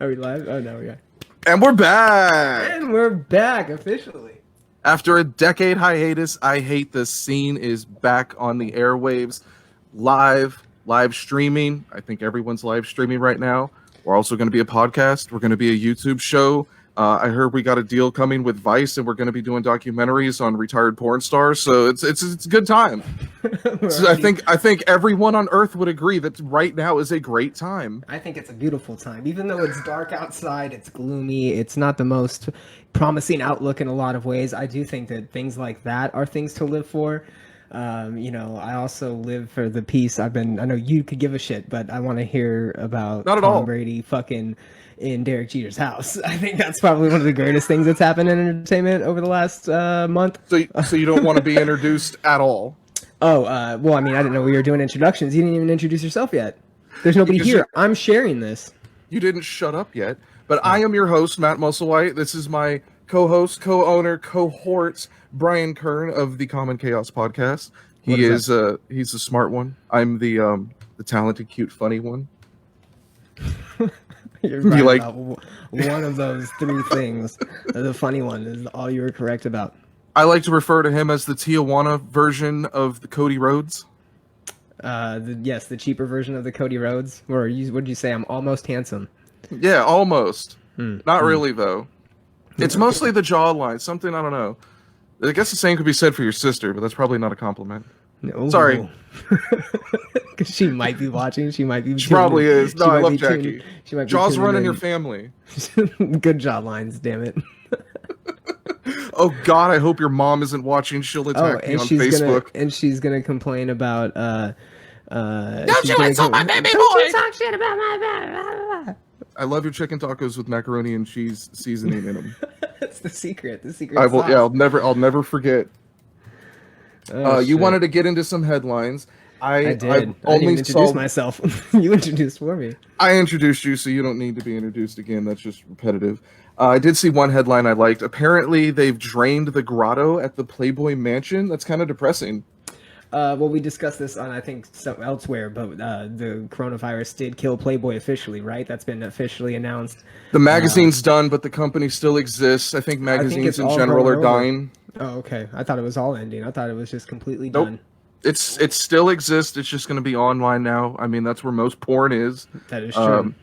Are we live? Oh no, we are. And we're back! And we're back officially. After a decade hiatus, I Hate This Scene is back on the airwaves. Live streaming. I think everyone's live streaming right now. We're also going to be a podcast. We're going to be a YouTube show. I heard we got a deal coming with Vice, and we're going to be doing documentaries on retired porn stars. So it's a good time. So I think everyone on Earth would agree that right now is a great time. I think it's a beautiful time, even though it's dark outside. It's gloomy. It's not the most promising outlook in a lot of ways. I do think that things like that are things to live for. I also live for the peace. I know you could give a shit, but I want to hear about Not at Tom all. Brady fucking in Derek Jeter's house. I think that's probably one of the greatest things that's happened in entertainment over the last month. So you don't want to be introduced at all? Oh, well, I mean, I didn't know we were doing introductions. You didn't even introduce yourself yet. There's nobody here. I'm sharing this. You didn't shut up yet. But I am your host, Matt Musselwhite. This is my co-host, co-owner, cohort, Bryan Kern of the Common Chaos podcast. He's a smart one. I'm the talented, cute, funny one. You're right about one of those three things. The funny one is all you were correct about. I like to refer to him as the Tijuana version of the Cody Rhodes. The cheaper version of the Cody Rhodes. Or what did you say? I'm almost handsome. Yeah, almost. Not really, though. It's mostly the jawline. Something, I don't know. I guess the same could be said for your sister, but that's probably not a compliment. No. Sorry. Because she might be watching. She might be. She probably is. No, I love Jackie. She might be Jaws run in your family. Good jaw lines, damn it. Oh God, I hope your mom isn't watching. She'll attack me on Facebook. And she's gonna complain about Don't you insult my baby boy! Don't you talk shit about my baby. I love your chicken tacos with macaroni and cheese seasoning in them. That's the secret. The secret. I will. Yeah, I'll never forget. You wanted to get into some headlines. I did. I didn't even introduce myself. You introduced for me. I introduced you, so you don't need to be introduced again. That's just repetitive. I did see one headline I liked. Apparently, they've drained the grotto at the Playboy Mansion. That's kind of depressing. Well, we discussed this on, I think, elsewhere, but the coronavirus did kill Playboy officially, right? That's been officially announced. The magazine's done, but the company still exists. I think magazines in general are dying. Oh, okay. I thought it was all ending. I thought it was just completely Nope. done. It still exists. It's just going to be online now. I mean, that's where most porn is. That is true.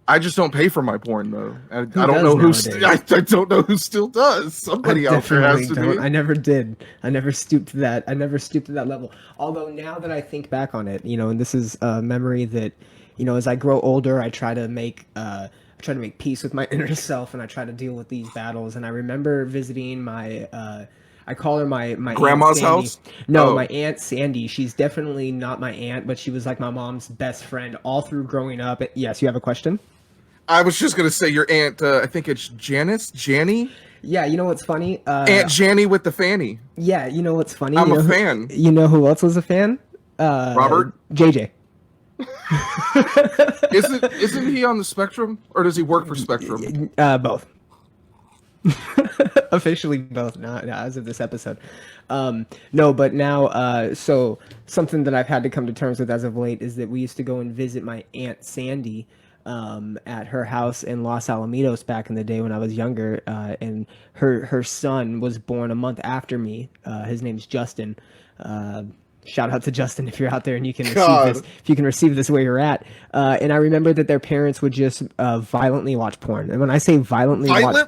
I just don't pay for my porn though. I don't know who. I don't know who still does. Somebody out there has to be. I never did. I never stooped to that. I never stooped to that level. Although now that I think back on it, and this is a memory that, as I grow older, I try to make peace with my inner self, and I try to deal with these battles. And I remember visiting my. I call her my grandma's Aunt house. No, my Aunt Sandy. She's definitely not my aunt, but she was like my mom's best friend all through growing up. Yes, you have a question? I was just gonna say your aunt. I think it's Janny. Yeah, you know what's funny? Aunt Janny with the fanny. Yeah, you know what's funny? I'm a fan. You know who else was a fan? Robert. JJ. Isn't he on the Spectrum, or does he work for Spectrum? Both. Officially both, not as of this episode. No, but now, so something that I've had to come to terms with as of late is that we used to go and visit my Aunt Sandy at her house in Los Alamitos back in the day when I was younger, and her son was born a month after me. His name's Justin. Shout out to Justin if you're out there and you can receive this. If you can receive this where you're at. And I remember that their parents would just violently watch porn. And when I say violently watch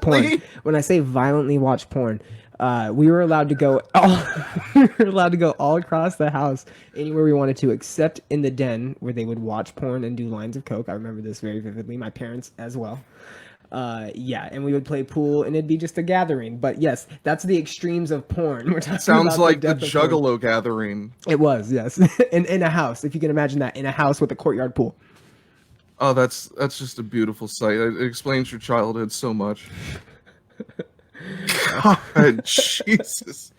porn, we were allowed to go all across the house anywhere we wanted to, except in the den where they would watch porn and do lines of coke. I remember this very vividly. My parents as well. And we would play pool, and it'd be just a gathering. But yes, that's the extremes of porn. We're talking Sounds about like the Juggalo gathering. It was, yes, in a house. If you can imagine that, in a house with a courtyard pool. Oh, that's just a beautiful sight. It explains your childhood so much. God, Jesus.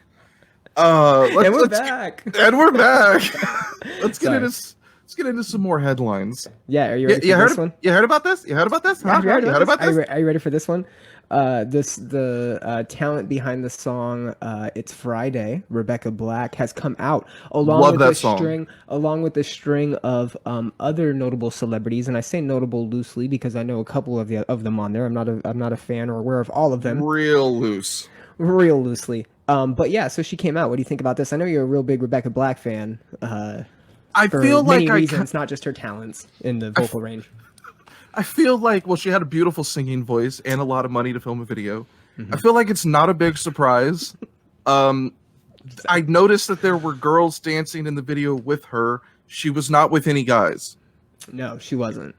And we're back. Let's get into some more headlines. Yeah, are you ready for this one? You heard about this? You heard about this? Huh? Are you ready for this one? The talent behind the song "It's Friday," Rebecca Black, has come out along Love with that a song. string of other notable celebrities, and I say notable loosely because I know a couple of them on there. I'm not a fan or aware of all of them, Real loose. real loosely. But yeah, so she came out. What do you think about this? I know you're a real big Rebecca Black fan. I For feel many like reasons, not just her talents in the vocal range. I feel like, well, she had a beautiful singing voice and a lot of money to film a video. Mm-hmm. I feel like it's not a big surprise. I noticed that there were girls dancing in the video with her. She was not with any guys. No, she wasn't.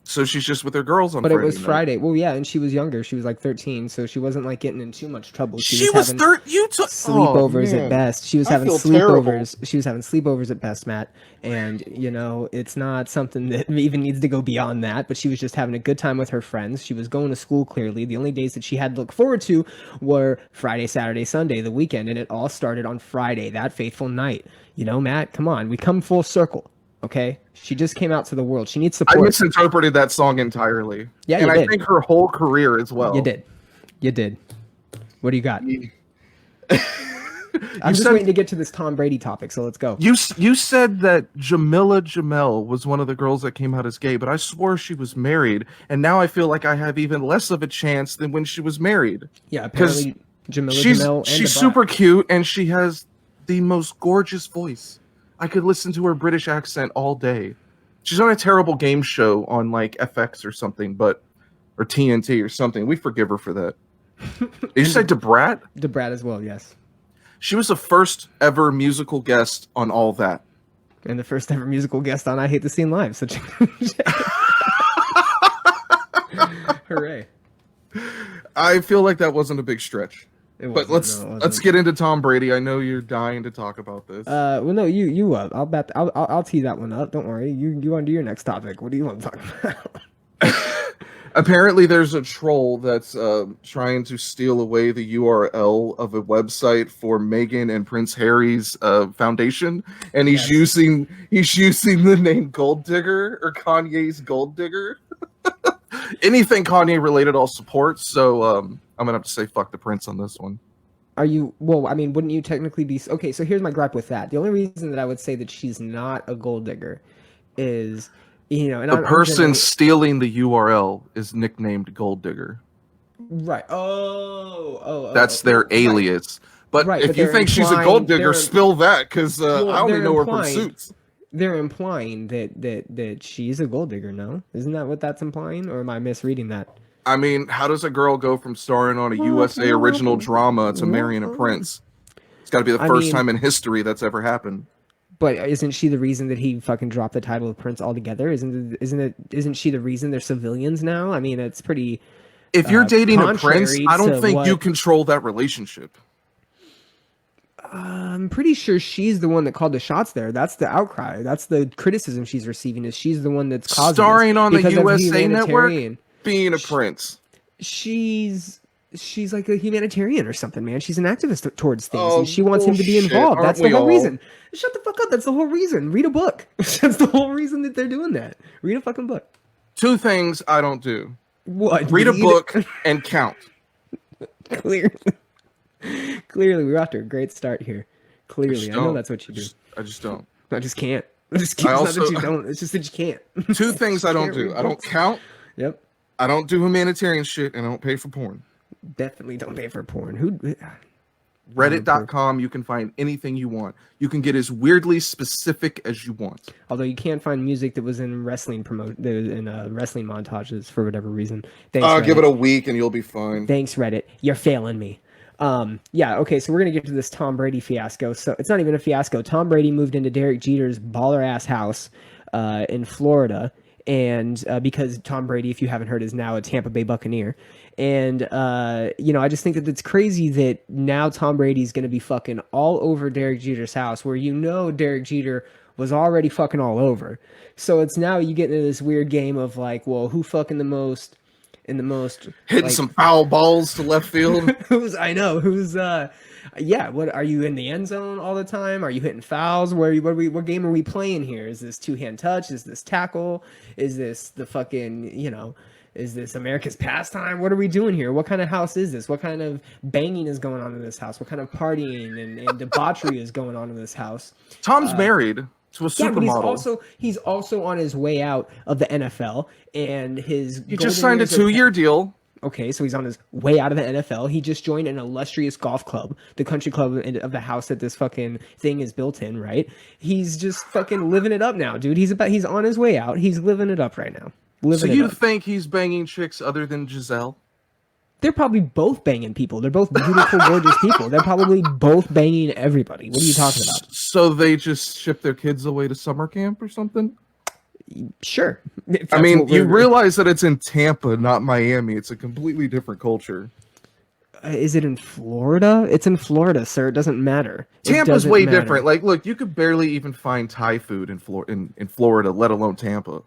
So she's just with her girls on But Friday it was night. Friday. Well, yeah, and she was younger. She was like 13, so she wasn't like getting in too much trouble. She was having 13. You took sleepovers at best. She was I having feel sleepovers. She was having sleepovers at best, Matt. And you know, it's not something that even needs to go beyond that. But she was just having a good time with her friends. She was going to school. Clearly, the only days that she had to look forward to were Friday, Saturday, Sunday, the weekend, and it all started on Friday, that fateful night. You know, Matt, come on, we come full circle. Okay, she just came out to the world. She needs I support. misinterpreted that song entirely. Yeah, and you I did. think her whole career as well. You did. What do you got? You I'm just said- waiting to get to this Tom Brady topic, so let's go. You said that Jamila Jamel was one of the girls that came out as gay, but I swore she was married, and now I feel like I have even less of a chance than when she was married. Yeah, apparently Jamila She's Jamel and she's the super cute, and she has the most gorgeous voice. I could listen to her British accent all day. She's on a terrible game show on like FX or something, or TNT or something. We forgive her for that. Did you say Debrat? Debrat as well, yes. She was the first ever musical guest on all that. And the first ever musical guest on I Hate the Scene Live. Such hooray. I feel like that wasn't a big stretch. But let's get into Tom Brady. I know you're dying to talk about this. Well, no, you I'll tee that one up. Don't worry. You want to do your next topic. What do you want to talk about? Apparently, there's a troll that's trying to steal away the URL of a website for Meghan and Prince Harry's foundation, and he's using the name Gold Digger or Kanye's Gold Digger. Anything Kanye related, I'll support. So I'm gonna have to say fuck the Prince on this one. Are you? Well, I mean, wouldn't you technically be? Okay, so here's my gripe with that. The only reason that I would say that she's not a gold digger is, you know, and the person stealing the URL is nicknamed Gold Digger. Right. That's their alias. But if you think she's a gold digger, spill that, because I only know her from Suits. They're implying that she's a gold digger, no? Isn't that what that's implying? Or am I misreading that? I mean, how does a girl go from starring on a USA original drama to marrying a prince? It's got to be the first time in history that's ever happened. But isn't she the reason that he fucking dropped the title of prince altogether? Isn't she the reason they're civilians now? I mean, it's pretty. If you're dating a prince, I don't think you control that relationship. I'm pretty sure she's the one that called the shots there. That's the outcry. That's the criticism she's receiving. Is she's the one that's causing starring on the USA Network, being a prince. She's like a humanitarian or something, man. She's an activist towards things, and she wants him to be involved. That's the whole reason. Shut the fuck up. That's the whole reason. Read a book. That's the whole reason that they're doing that. Read a fucking book. Two things I don't do. What? Read a book and count. Clearly, we're off to a great start here. Clearly, I know that's what you do. I just don't. I just can't. I just can't. It's not that you don't. It's just that you can't. Two things I don't do. I don't count. Yep. I don't do humanitarian shit, and I don't pay for porn. Definitely don't pay for porn. Reddit.com, you can find anything you want. You can get as weirdly specific as you want. Although you can't find music that was in wrestling wrestling montages for whatever reason. Thanks, give it a week and you'll be fine. Thanks, Reddit. You're failing me. Yeah, okay, so we're going to get to this Tom Brady fiasco. So it's not even a fiasco. Tom Brady moved into Derek Jeter's baller-ass house in Florida. And because Tom Brady, if you haven't heard, is now a Tampa Bay Buccaneer. And, you know, I just think that it's crazy that now Tom Brady's going to be fucking all over Derek Jeter's house, where you know Derek Jeter was already fucking all over. So it's now you get into this weird game of like, well, who fucking the most in the most hitting some foul balls to left field. What are you in the end zone all the time? Are you hitting fouls? What game are we playing here? Is this two-hand touch? Is this tackle? Is this the fucking, you know, Is this America's pastime? What are we doing here? What kind of house is this? What kind of banging is going on in this house? What kind of partying and debauchery is going on in this house? Tom's married to a Yeah, but supermodel. he's also on his way out of the NFL, and He just signed a 2-year deal. Okay, so he's on his way out of the NFL. He just joined an illustrious golf club, the country club of the house that this fucking thing is built in, right? He's just fucking living it up now, dude. He's on his way out. He's living it up right now. So you think he's banging chicks other than Giselle? They're probably both banging people. They're both beautiful, gorgeous people. They're probably both banging everybody. What are you talking about? So they just ship their kids away to summer camp or something? Sure. I mean, you realize that it's in Tampa, not Miami. It's a completely different culture. Is it in Florida? It's in Florida, sir. It doesn't matter. Tampa's way different. Like, look, you could barely even find Thai food in Florida, let alone Tampa.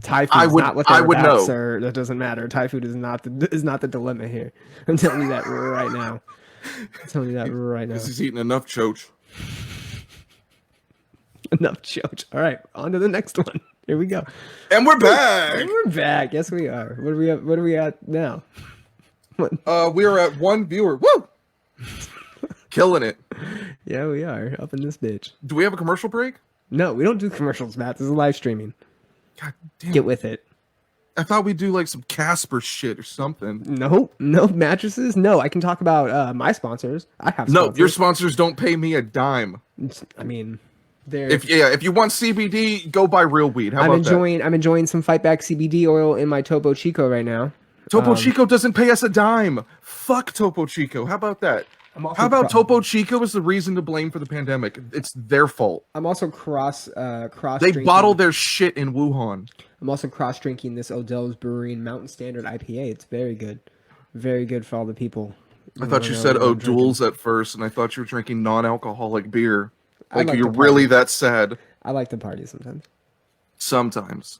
Thai food is not what they're about, sir. That doesn't matter. Thai food is not the dilemma here. I'm telling you that right now. Because he's eating enough choach. Enough choach. All right, on to the next one. Here we go. And we're back. Yes, we are. What are we at now? We are at 1 viewer. Woo! Killing it. Yeah, we are up in this bitch. Do we have a commercial break? No, we don't do commercials, Matt. This is live streaming. God damn. Get with it. I thought we'd do like some Casper shit or something. No mattresses. No, I can talk about my sponsors. I have sponsors. No, your sponsors don't pay me a dime. I mean, if you want CBD, go buy real weed. How about that? I'm enjoying some Fightback CBD oil in my Topo Chico right now. Topo Chico doesn't pay us a dime. Fuck Topo Chico. How about that? How about Topo Chico is the reason to blame for the pandemic? It's their fault. I'm also cross. They bottle their shit in Wuhan. I'm also cross drinking this Odell's Brewery and Mountain Standard IPA. It's very good for all the people. I thought you said O'Doul's at first, and I thought you were drinking non-alcoholic beer. Like you're really that sad. I like to party sometimes. Sometimes.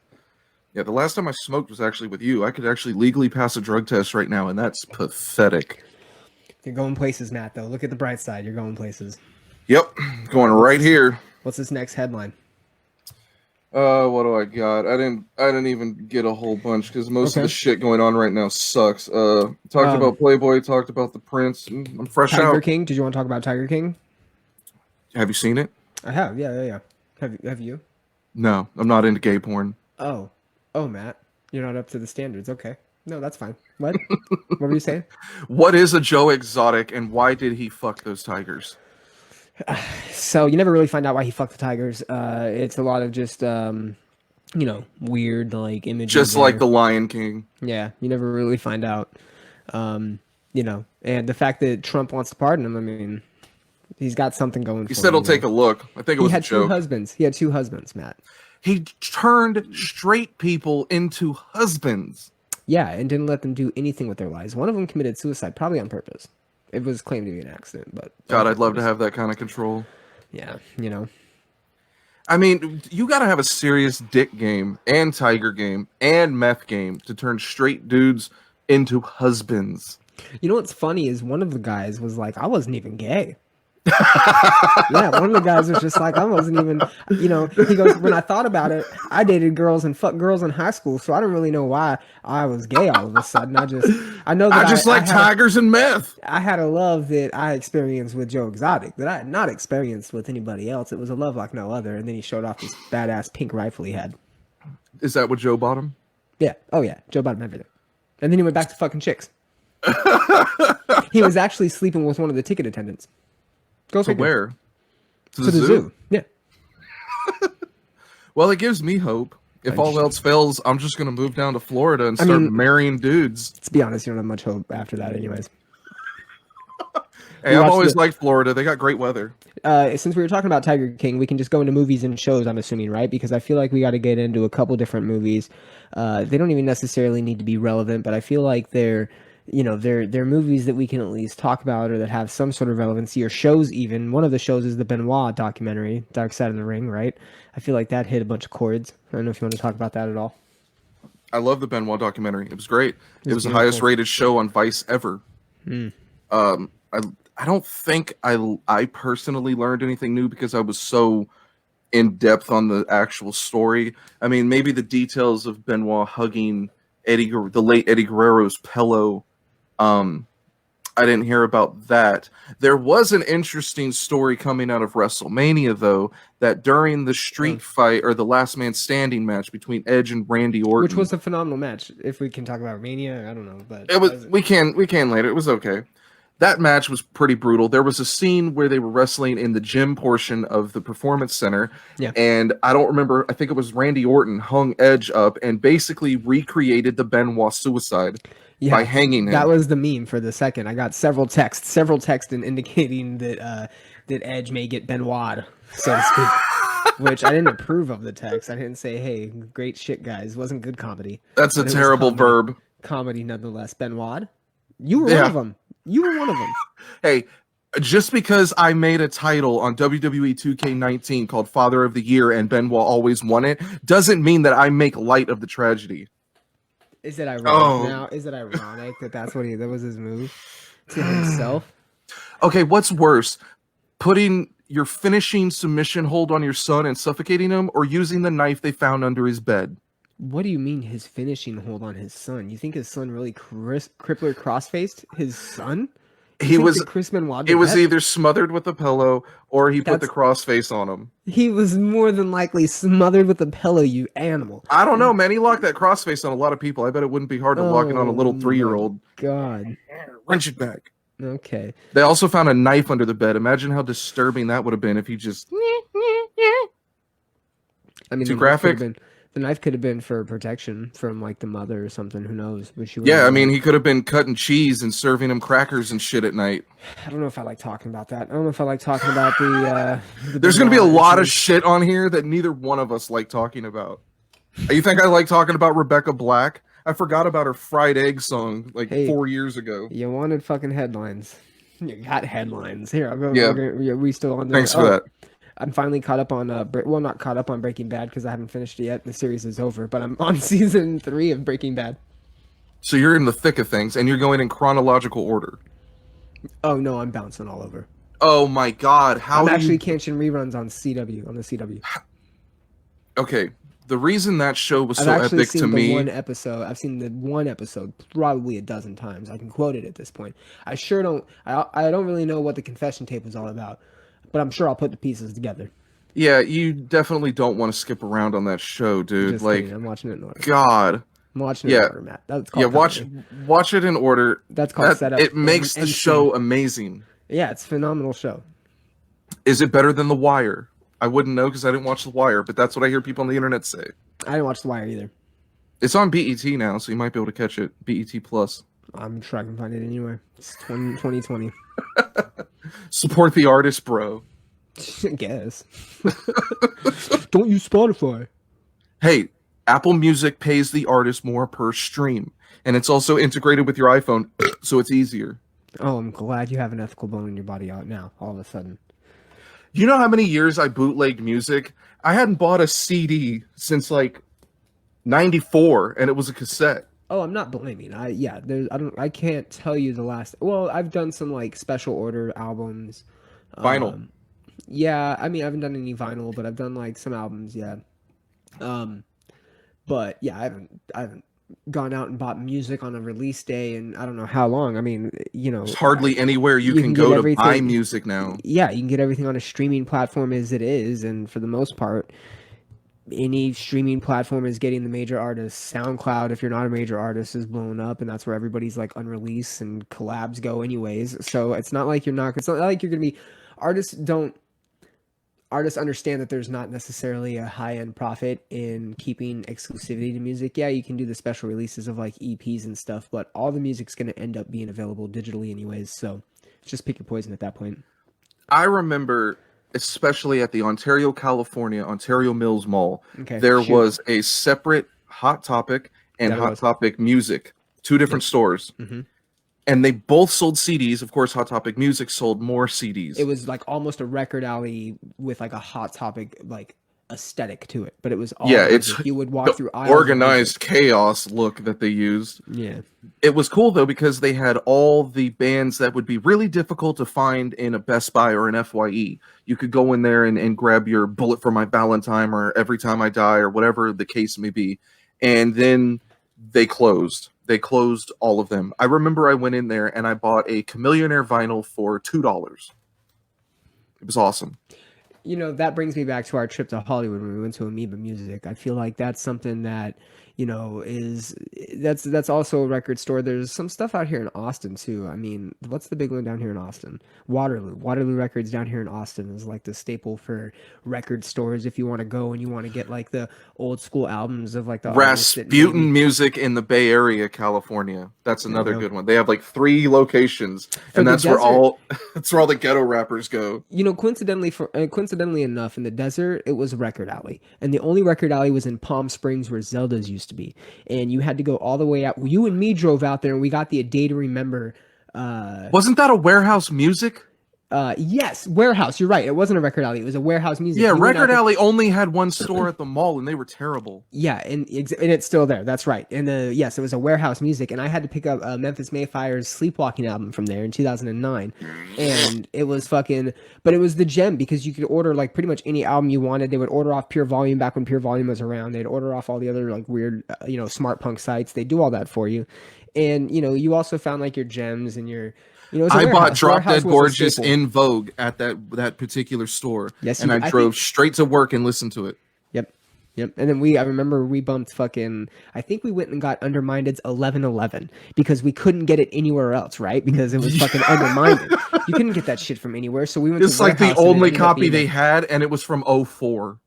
Yeah, the last time I smoked was actually with you. I could actually legally pass a drug test right now, and that's pathetic. You're going places, Matt, though. Look at the bright side. You're going places. Yep, going right here. What's this next headline? What do I got? I didn't even get a whole bunch because most of the shit going on right now sucks. Talked about Playboy, talked about the Prince. I'm fresh out. Tiger King. Did you want to talk about Tiger King? Have you seen it? I have. Yeah. Have you? No, I'm not into gay porn. Oh, Matt, you're not up to the standards. Okay, no, that's fine. What? What were you saying? What is a Joe Exotic, and why did he fuck those tigers? So you never really find out why he fucked the tigers. It's a lot of just weird like images. Just like the Lion King. Yeah, you never really find out. And the fact that Trump wants to pardon him, I mean, he's got something going for him. He said he'll take a look. I think it was a joke. He had two husbands, Matt. He turned straight people into husbands. Yeah, and didn't let them do anything with their lives. One of them committed suicide, probably on purpose. It was claimed to be an accident, but... God, I'd love to have that kind of control. Yeah, I mean, you got to have a serious dick game and tiger game and meth game to turn straight dudes into husbands. You know what's funny is one of the guys was like, I wasn't even gay. Yeah, one of the guys was just like, I wasn't even, he goes, when I thought about it, I dated girls and fucked girls in high school, so I don't really know why I was gay all of a sudden. I just like tigers and meth. I had a love that I experienced with Joe Exotic that I had not experienced with anybody else. It was a love like no other, and then he showed off this badass pink rifle he had. Is that what Joe bought him? Yeah. Oh yeah, Joe bought him everything. And then he went back to fucking chicks. He was actually sleeping with one of the ticket attendants. Go to where? To the zoo. Yeah. Well, it gives me hope. If all else fails, I'm just going to move down to Florida and start marrying dudes. To be honest, you don't have much hope after that anyways. Hey, I've always liked Florida. They got great weather. Since we were talking about Tiger King, we can just go into movies and shows, I'm assuming, right? Because I feel like we got to get into a couple different movies. They don't even necessarily need to be relevant, but I feel like they're movies that we can at least talk about or that have some sort of relevancy, or shows even. One of the shows is the Benoit documentary, Dark Side of the Ring, right? I feel like that hit a bunch of chords. I don't know if you want to talk about that at all. I love the Benoit documentary. It was great. It was the highest rated show on Vice ever. I don't think I personally learned anything new because I was so in depth on the actual story. I mean, maybe the details of Benoit hugging the late Eddie Guerrero's pillow. I didn't hear about that. There was an interesting story coming out of WrestleMania, though, that during the street fight or the last man standing match between Edge and Randy Orton, which was a phenomenal match. If we can talk about Mania, I don't know, but it was. We can later. It was okay. That match was pretty brutal. There was a scene where they were wrestling in the gym portion of the Performance Center. Yeah. And I don't remember. I think it was Randy Orton hung Edge up and basically recreated the Benoit suicide by hanging him. That was the meme for the second. I got several texts indicating that that Edge may get Benoit, so to speak. Which I didn't approve of the text. I didn't say, hey, great shit, guys. It wasn't good comedy. That's a terrible verb. Comedy, nonetheless. Benoit? You were one of them. You were one of them. Hey, just because I made a title on WWE 2K19 called Father of the Year and Benoit always won it, doesn't mean that I make light of the tragedy. Is it ironic now? Is it ironic that that was his move to himself? Okay, what's worse? Putting your finishing submission hold on your son and suffocating him, or using the knife they found under his bed? What do you mean his finishing hold on his son? You think his son really crippler cross-faced his son? He was Chris Benoit. It was either smothered with a pillow or he put the cross face on him. He was more than likely smothered with a pillow, you animal. I don't know, man. He locked that cross face on a lot of people. I bet it wouldn't be hard to lock it on a little 3-year-old. God. Wrench it back. Okay. They also found a knife under the bed. Imagine how disturbing that would have been if he just... I mean, too graphic? The knife could have been for protection from, like, the mother or something. Who knows? But I mean, he could have been cutting cheese and serving him crackers and shit at night. I don't know if I like talking about that. I don't know if I like talking about the There's going to be a lot of shit on here that neither one of us like talking about. You think I like talking about Rebecca Black? I forgot about her fried egg song, 4 years ago. You wanted fucking headlines. You got headlines. Here, I'll go. Yeah. We still on there? Thanks for that. I'm finally caught up on not caught up on Breaking Bad because I haven't finished it yet. The series is over, but I'm on season 3 of Breaking Bad. So you're in the thick of things, and you're going in chronological order. Oh no, I'm bouncing all over. Oh my god, I'm actually catching reruns on the CW. Okay, the reason that show was so epic to me. I've seen the one episode probably a dozen times. I can quote it at this point. I don't really know what the confession tape was all about. But I'm sure I'll put the pieces together. Yeah, you definitely don't want to skip around on that show, dude. I'm watching it in order. God. I'm watching it in order, Matt. That's called watch it in order. That's called setup. It makes the show amazing. Yeah, it's a phenomenal show. Is it better than The Wire? I wouldn't know because I didn't watch The Wire, but that's what I hear people on the internet say. I didn't watch The Wire either. It's on BET now, so you might be able to catch it. BET Plus. I'm sure I can find it anywhere. It's 2020. Support the artist, bro. I guess. Don't use Spotify. Hey, Apple Music pays the artist more per stream, and it's also integrated with your iPhone, so it's easier. Oh, I'm glad you have an ethical bone in your body out now, all of a sudden. You know how many years I bootlegged music? I hadn't bought a CD since, 94, and it was a cassette. Oh, I'm not blaming. I can't tell you the last. Well, I've done some special order albums. Vinyl. Yeah, I mean, I haven't done any vinyl, but I've done some albums. Yeah. But yeah, I haven't gone out and bought music on a release day in I don't know how long. I mean, there's hardly anywhere you can go to buy music now. Yeah, you can get everything on a streaming platform as it is, and for the most part, any streaming platform is getting the major artists. SoundCloud, if you're not a major artist, is blown up, and that's where everybody's unreleased and collabs go anyways. So it's not like you're gonna be artists understand that there's not necessarily a high-end profit in keeping exclusivity to music. Yeah, you can do the special releases of EPs and stuff, but all the music's going to end up being available digitally anyways, so just pick your poison at that point. I remember, especially at the Ontario Mills Mall, there was a separate Hot Topic and Hot Topic Music, two different stores. Mm-hmm. And they both sold CDs. Of course, Hot Topic Music sold more CDs. It was almost a record alley with a Hot Topic aesthetic to it, but it was all it's you would walk through aisles organized chaos look that they used. Yeah, it was cool though because they had all the bands that would be really difficult to find in a Best Buy or an FYE. You could go in there and grab your Bullet for My Valentine or Every Time I Die or whatever the case may be, and then They closed. They closed all of them. I remember I went in there and I bought a Chameleonaire vinyl for $2. It was awesome. You know, that brings me back to our trip to Hollywood when we went to Amoeba Music. I feel like that's something that, you know, is that's also a record store. There's some stuff out here in Austin too. I mean, what's the big one down here in Austin? Waterloo. Waterloo Records down here in Austin is like the staple for record stores if you want to go and you want to get like the old school albums of like the artists that Rasputin maybe, Music in the Bay Area, California. That's there you another go. good one. They have like 3 locations, For and the that's where desert, all that's where all the ghetto rappers go. you know, coincidentally enough, in the desert, it was a record alley, and the only record alley was in Palm Springs where Zelda's used to be, and you had to go all the way out. You and me drove out there, and we got the A Day to Remember. Uh, Wasn't that a Warehouse Music? yes, warehouse. You're right. It wasn't a record alley. It was a warehouse music. Yeah, We went out Record there. Alley only had one store at the mall, and they were terrible. Yeah, and it's still there. That's right. And yes, it was a warehouse music, and I had to pick up Memphis Mayfire's Sleepwalking album from there in 2009, and it was fucking. But it was the gem because you could order like pretty much any album you wanted. They would order off Pure Volume back when Pure Volume was around. They'd order off all the other like weird, smart punk sites. They do all that for you, and you also found like your gems and your. You know, it was a I bought warehouse. Drop Warehouse Dead was a Gorgeous staple. in Vogue at that particular store, Yes, and I I drove think. straight to work and listened to it. Yep. Yep. And then I remember we bumped fucking, I think we went and got Underminded's 1111 because we couldn't get it anywhere else, right? Because it was fucking Underminded. You couldn't get that shit from anywhere. So we went It's to like the Warehouse and it only ended up copy being they had, and it was from '04.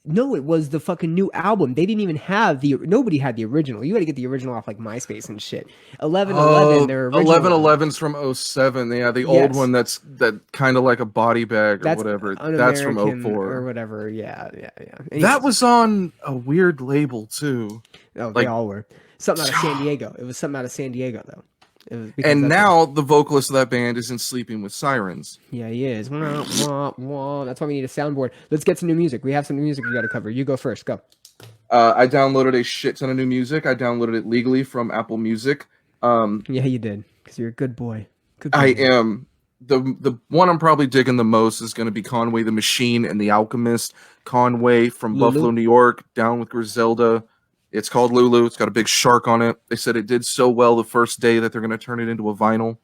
no, it was the fucking new album. They didn't even have nobody had the original. You had to get the original off like MySpace and shit. 1111, Oh, their original eleven one. eleven's from '07. Yeah, the old Yes. one that kind of like a body bag or That's whatever. That's from un-American or '04. whatever. Yeah, yeah, yeah. That Anyways. was on a weird label too. Oh, they Like, all were. Something out of San Diego. It was something out of San Diego though. It was because and that's now the vocalist of that band is in Sleeping with Sirens. yeah, he is. Wah, wah, wah. That's why we need a soundboard. Let's get some new music. We have some new music we got to cover. You go first. Go. I downloaded a shit ton of new music. I downloaded it legally from Apple Music. Yeah, you did. Because you're a good boy. Good boy. I am. The one I'm probably digging the most is going to be Conway the Machine and The Alchemist. Conway from Lulu? Buffalo, New York, down with Griselda. It's called Lulu. It's got a big shark on it. They said it did so well the first day that they're going to turn it into a vinyl.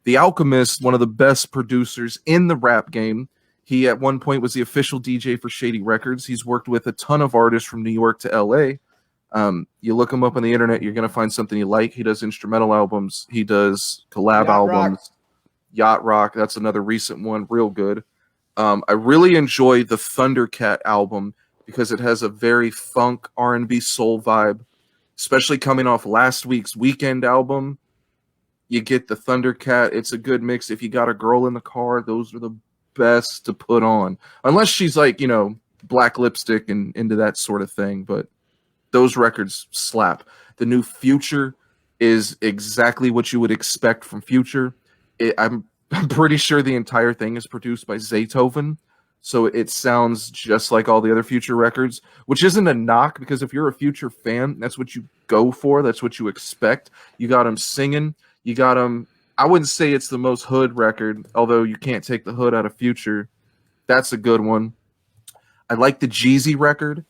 The Alchemist, one of the best producers in the rap game. He at one point was the official DJ for Shady Records. He's worked with a ton of artists from New York to LA. You look him up on the internet, you're going to find something you like. He does instrumental albums. He does collab Yacht Rock. albums. Yacht Rock, that's another recent one, real good. I really enjoy the Thundercat album because it has a very funk R&B soul vibe, especially coming off last week's Weeknd album. You get the Thundercat. It's a good mix. If you got a girl in the car, those are the best to put on. Unless she's like, black lipstick and into that sort of thing. But those records slap. The new Future is exactly what you would expect from Future. I'm pretty sure the entire thing is produced by Zaytoven. So it sounds just like all the other Future records, which isn't a knock because if you're a Future fan, that's what you go for. That's what you expect. You got him singing. You got him. I wouldn't say it's the most hood record, although you can't take the hood out of Future. That's a good one. I like the Jeezy record,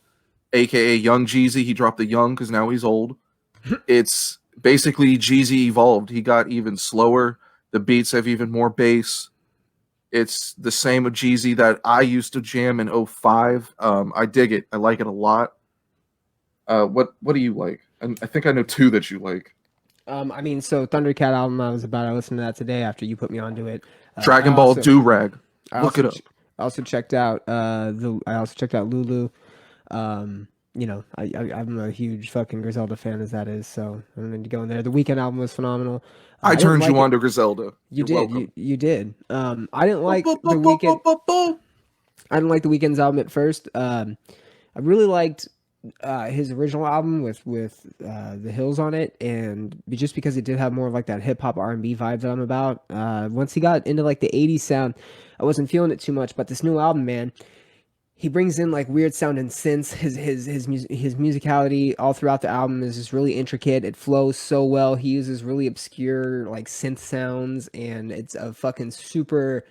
aka Young Jeezy. He dropped the Young because now he's old. It's basically Jeezy evolved. He got even slower. The beats have even more bass. It's the same with Jeezy that I used to jam in '05. I dig it. I like it a lot. What do you like? I think I know 2 that you like. I mean, so Thundercat album, I listened to that today after you put me onto it. Dragon Ball Do-Rag. Look it up. I also checked out Lulu. I'm a huge fucking Griselda fan as that is, so I'm going to go in there. The Weeknd album was phenomenal. I didn't turned like you it. on to Griselda. You You're did. welcome. You did. I didn't like the Weeknd. I didn't like the Weeknd's album at first. I really liked his original album with The Hills on it, and just because it did have more of like that hip hop R&B vibe that I'm about. Once he got into like the '80s sound, I wasn't feeling it too much. But this new album, man, he brings in like weird sounding synths. His musicality all throughout the album is just really intricate. It flows so well. He uses really obscure like synth sounds, and it's a fucking super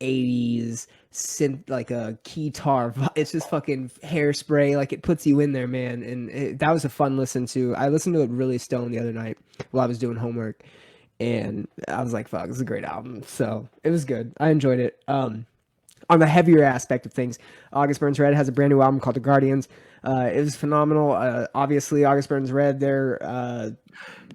80s synth, like a guitar. It's just fucking hairspray. Like it puts you in there, man. And that was a fun listen to. I listened to it really stoned the other night while I was doing homework, and I was like, "Fuck, this is a great album." So it was good. I enjoyed it. On the heavier aspect of things, August Burns Red has a brand new album called The Guardians. It was phenomenal. Obviously, August Burns Red, they're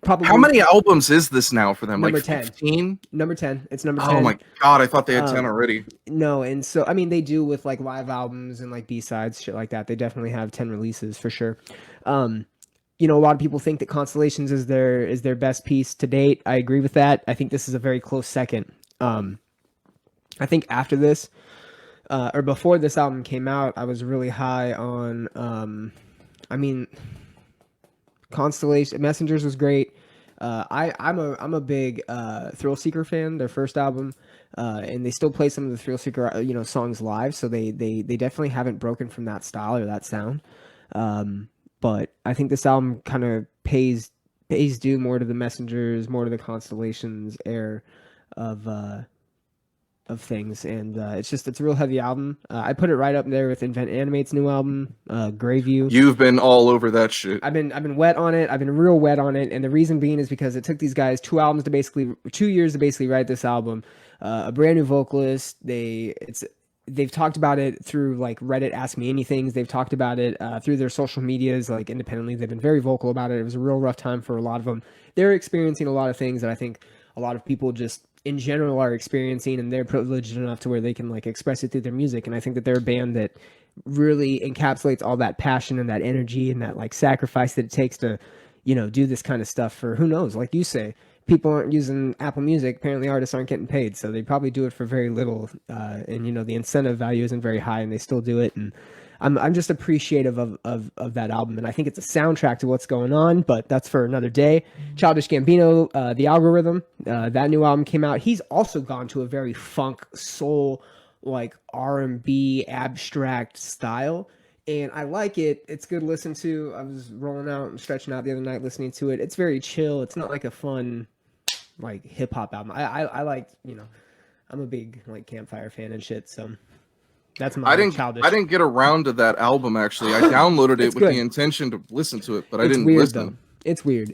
probably... How many albums is this now for them? Number like 10. 15? Number 10. It's number 10. Oh my god, I thought they had 10 already. No, and so, I mean, they do with like live albums and like B-sides, shit like that. They definitely have 10 releases for sure. You know, a lot of people think that Constellations is their best piece to date. I agree with that. I think this is a very close second. I think after this, or before this album came out, I was really high on, I mean, Constellation Messengers was great. I'm a big Thrill Seeker fan. Their first album, and they still play some of the Thrill Seeker songs live. So they definitely haven't broken from that style or that sound. But I think this album kind of pays due more to the Messengers, more to the Constellations air of things, and it's a real heavy album. I put it right up there with Invent Animate's new album, Greyview. You've been all over that shit. I've been wet on it. I've been real wet on it, and the reason being is because it took these guys 2 years to basically write this album. A brand new vocalist. They've talked about it through like Reddit Ask Me Anythings. They've talked about it through their social medias, like independently. They've been very vocal about it. It was a real rough time for a lot of them. They're experiencing a lot of things that I think a lot of people just in general are experiencing, and they're privileged enough to where they can like express it through their music. And I think that they're a band that really encapsulates all that passion and that energy and that like sacrifice that it takes to, do this kind of stuff for, who knows, like you say, people aren't using Apple Music. Apparently artists aren't getting paid, so they probably do it for very little. And the incentive value isn't very high, and they still do it. And I'm just appreciative of that album, and I think it's a soundtrack to what's going on, but that's for another day. Childish Gambino, The Algorithm, that new album came out. He's also gone to a very funk, soul, like R&B, abstract style, and I like it. It's good to listen to. I was rolling out and stretching out the other night listening to it. It's very chill. It's not like a fun, like, hip-hop album. I like, I'm a big, like, Campfire fan and shit, so... That's my Childish. I didn't get around to that album actually. I downloaded it with the intention to listen to it, but I didn't listen. Though. It's weird,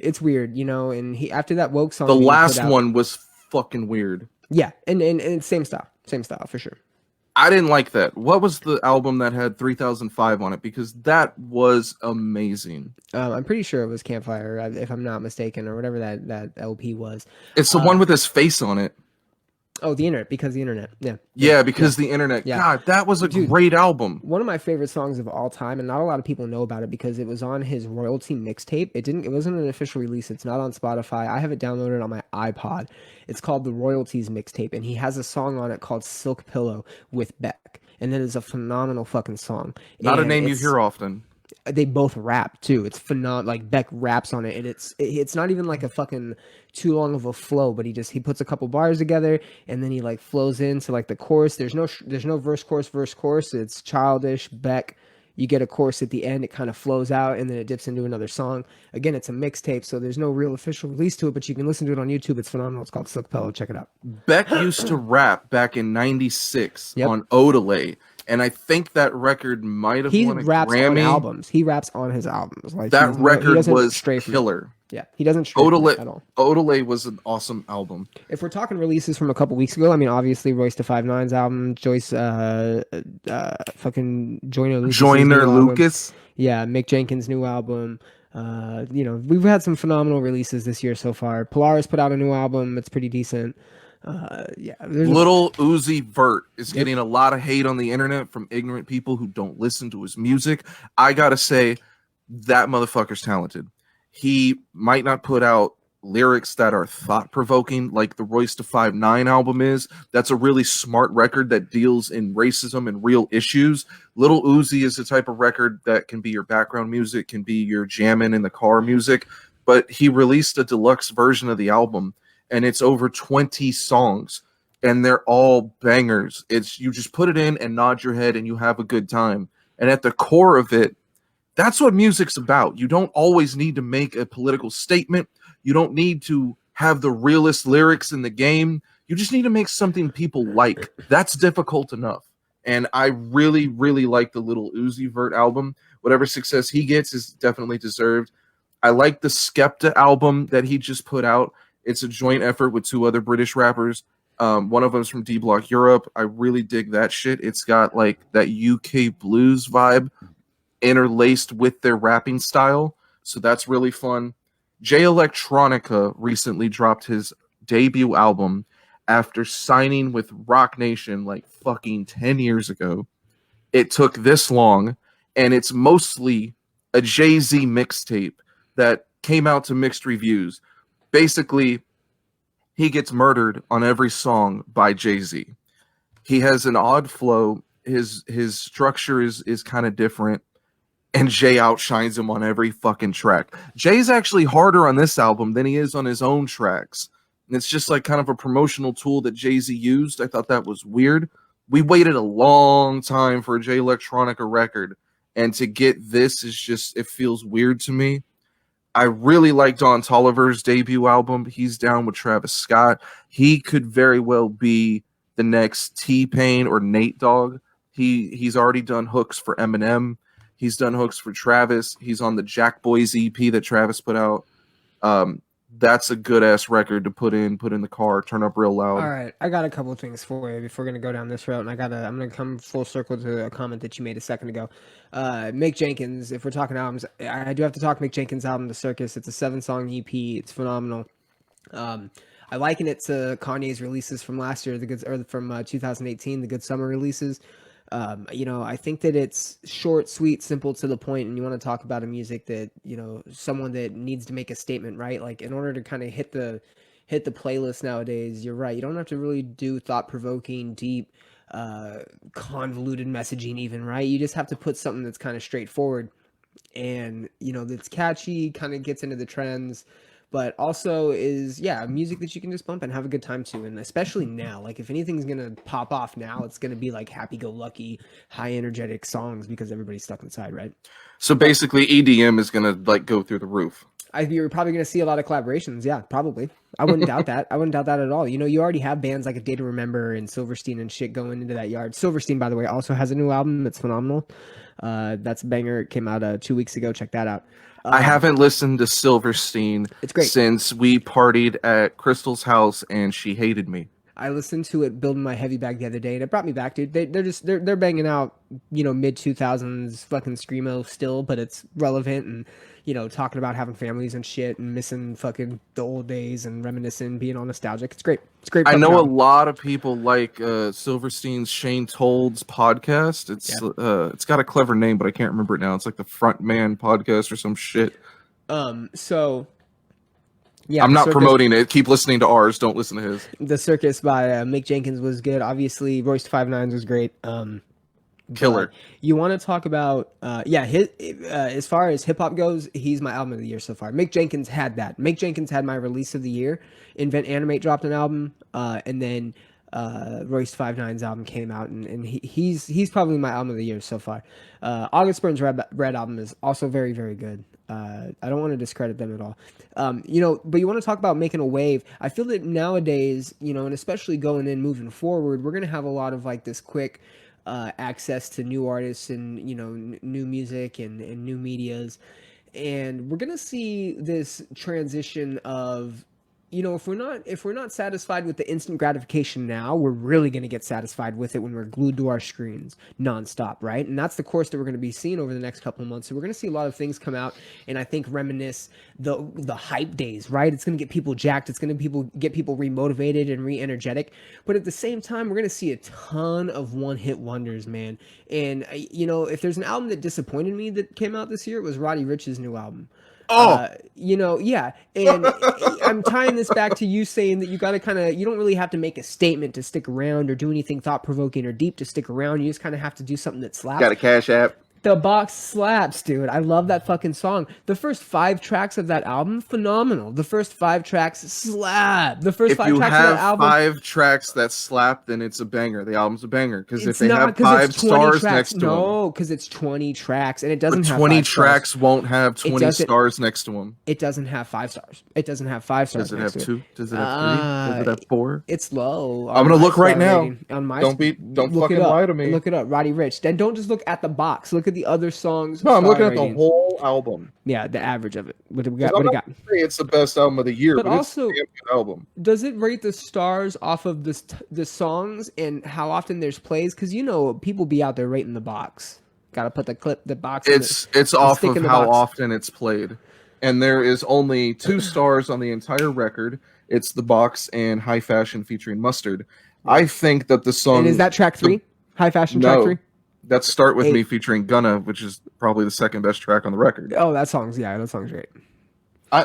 and after that woke song, the last one was fucking weird. Yeah, and same style for sure. I didn't like that. What was the album that had 3005 on it? Because that was amazing. I'm pretty sure it was Campfire, if I'm not mistaken, or whatever that LP was. It's the one with his face on it. Oh, the internet, because the internet. Yeah, because the internet. Yeah. God, that was a great album. One of my favorite songs of all time, and not a lot of people know about it because it was on his royalty mixtape. It wasn't an official release. It's not on Spotify. I have it downloaded on my iPod. It's called the Royalties Mixtape, and he has a song on it called Silk Pillow with Beck. And that is a phenomenal fucking song. Not a name you hear often. They both rap too. It's phenomenal. Like Beck raps on it, and it's not even like a fucking too long of a flow, but he puts a couple bars together, and then he like flows into like the chorus. There's no verse chorus. It's Childish, Beck. You get a chorus at the end. It kind of flows out, and then it dips into another song. Again, it's a mixtape, so there's no real official release to it, but you can listen to it on YouTube. It's phenomenal. It's called Silk Pillow. Check it out. Beck used to rap back in '96 on Odelay. And I think that record might have won a Grammy. On albums. He raps on his albums. Like that record was killer. Yeah, he doesn't stray from it at all. Odelay was an awesome album. If we're talking releases from a couple weeks ago, I mean, obviously Royce da 5'9"'s album, fucking Joyner Lucas. Yeah, Mick Jenkins' new album. We've had some phenomenal releases this year so far. Polaris put out a new album. It's pretty decent. Lil Uzi Vert is getting a lot of hate on the internet from ignorant people who don't listen to his music. I gotta say, that motherfucker's talented. He might not put out lyrics that are thought-provoking like the Royce da 5'9" album is. That's a really smart record that deals in racism and real issues. Lil Uzi is the type of record that can be your background music, can be your jamming in the car music, but he released a deluxe version of the album, and it's over 20 songs, and they're all bangers. It's you just put it in and nod your head, and you have a good time. And at the core of it, that's what music's about. You don't always need to make a political statement. You don't need to have the realest lyrics in the game. You just need to make something people like. That's difficult enough. And I really, really like the Lil Uzi Vert album. Whatever success he gets is definitely deserved. I like the Skepta album that he just put out. It's a joint effort with 2 other British rappers. One of them's from D Block Europe. I really dig that shit. It's got like that UK blues vibe interlaced with their rapping style. So that's really fun. Jay Electronica recently dropped his debut album after signing with Rock Nation like fucking 10 years ago. It took this long, and it's mostly a Jay-Z mixtape that came out to mixed reviews. Basically, he gets murdered on every song by Jay-Z. He has an odd flow. His structure is kind of different, and Jay outshines him on every fucking track. Jay's actually harder on this album than he is on his own tracks. And it's just like kind of a promotional tool that Jay-Z used. I thought that was weird. We waited a long time for a Jay Electronica record, and to get this is just, it feels weird to me. I really like Don Toliver's debut album. He's down with Travis Scott. He could very well be the next T-Pain or Nate Dogg. He's already done hooks for Eminem. He's done hooks for Travis. He's on the Jack Boys EP that Travis put out. That's a good ass record to put in the car, turn up real loud. All right, I got a couple of things for you before we're gonna go down this route, and I'm gonna come full circle to a comment that you made a second ago. Mick Jenkins, if we're talking albums, I do have to talk Mick Jenkins' album, The Circus. It's a 7-song EP. It's phenomenal. I liken it to Kanye's releases from last year, from 2018, the Good Summer releases. I think that it's short, sweet, simple, to the point, and you want to talk about a music that, someone that needs to make a statement, right? Like, in order to kind of hit the playlist nowadays, you're right. You don't have to really do thought-provoking, deep, convoluted messaging even, right? You just have to put something that's kind of straightforward and, that's catchy, kind of gets into the trends, but also is, music that you can just bump and have a good time to. And especially now, like, if anything's going to pop off now, it's going to be like happy-go-lucky, high-energetic songs because everybody's stuck inside, right? So basically EDM is going to like go through the roof. You're probably going to see a lot of collaborations. Yeah, probably. I wouldn't doubt that. I wouldn't doubt that at all. You already have bands like A Day to Remember and Silverstein and shit going into that yard. Silverstein, by the way, also has a new album that's phenomenal. That's a banger. It came out 2 weeks ago. Check that out. I haven't listened to Silverstein It's great. since we partied at Crystal's house and she hated me. I listened to it building my heavy bag the other day, and it brought me back, dude. They're banging out, mid 2000s fucking screamo still, but it's relevant and talking about having families and shit and missing fucking the old days and reminiscing, being all nostalgic. It's great. It's great. I know album. a lot of people like Silverstein's Shane Told's podcast. It's got a clever name, but I can't remember it now. It's like the Front Man podcast or some shit. So yeah, I'm not promoting it. Keep listening to ours. Don't listen to his. The Circus by Mick Jenkins was good. Obviously, Royce 5'9" was great. Killer. You want to talk about as far as hip hop goes, he's my album of the year so far. Mick Jenkins had that. Mick Jenkins had my release of the year. Animate dropped an album, and then Royce 5'9"'s album came out, and he's probably my album of the year so far. August Burns Red album is also very, very good. I don't want to discredit them at all. But you want to talk about making a wave. I feel that nowadays, and especially moving forward, we're going to have a lot of like this quick access to new artists and, new music and new medias. And we're going to see this transition of, if we're not satisfied with the instant gratification now, we're really going to get satisfied with it when we're glued to our screens nonstop, right? And that's the course that we're going to be seeing over the next couple of months. So we're going to see a lot of things come out, and I think reminisce the hype days, right? It's going to get people jacked. It's going to get people remotivated and re-energetic. But at the same time, we're going to see a ton of one-hit wonders, man. And if there's an album that disappointed me that came out this year, it was Roddy Ricch's new album. Yeah. And I'm tying this back to you saying that you got to you don't really have to make a statement to stick around or do anything thought provoking or deep to stick around. You just kind of have to do something that slaps. Got a Cash App. The box slaps, dude. I love that fucking song. The first 5 tracks of that album, phenomenal. The first 5 tracks slap. The first If five you tracks of that have album, 5 tracks that slap, then it's a banger. The album's a banger. Because if it's they not have because five it's 20 stars tracks. next to them, No, because it's 20 tracks and it but doesn't have 20 5 stars. tracks won't have It 20 doesn't. stars next to them. It doesn't have 5 stars. It doesn't have 5 stars Does it next have to it. 2? Does it have 3? Does it have 4? It's low. I'm On gonna my look right star now. rating. On my Don't look it fucking up. lie to me. Look it up, Roddy Rich. Then don't just look at the box. Look at the other songs. No, I'm star looking at the ratings. whole album. Yeah, the average of it. What do we 'Cause got? What I'm do we not got? gonna say it's the best album of the year, But but also- it's a damn good album. Does it rate the stars off of the songs and how often there's plays? Because people be out there rating the box. Got to put the box. It's off stick of in the how box. often it's played, and there is only 2 stars on the entire record. It's the box and High Fashion featuring Mustard. I think that the song And is that track 3? High fashion track No. 3? That's Start With 8. Me featuring Gunna, which is probably the second best track on the record. Oh, that song's great.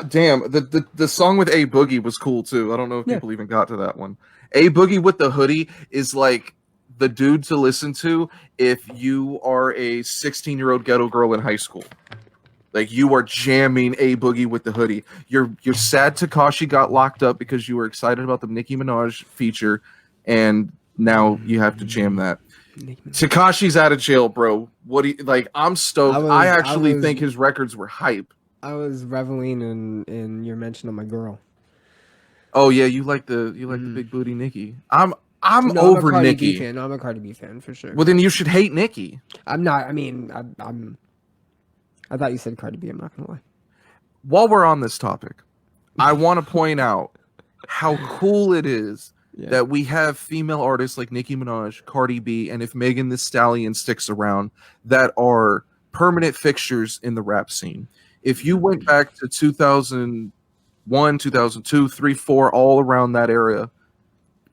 Damn, the song with A Boogie was cool too. I don't know if Yeah. people even got to that one. A Boogie with the Hoodie is like the dude to listen to if you are a 16-year-old ghetto girl in high school. Like you are jamming A Boogie with the Hoodie. You're sad Tekashi got locked up because you were excited about the Nicki Minaj feature, and now you have to jam that. Tekashi's out of jail, bro. What do you like? I'm stoked. I actually think his records were hype. I was reveling in your mention of my girl. Oh yeah, you like the big booty Nicki. I'm No, over I'm a Cardi Nicki. B fan. No, I'm a Cardi B fan for sure. Well, then you should hate Nicki. I'm not. I mean, I thought you said Cardi B. I'm not gonna lie. While we're on this topic, I want to point out how cool it is that we have female artists like Nicki Minaj, Cardi B, and if Megan Thee Stallion sticks around, that are permanent fixtures in the rap scene. If you went back to 2001, 2002, 3, 4, all around that era,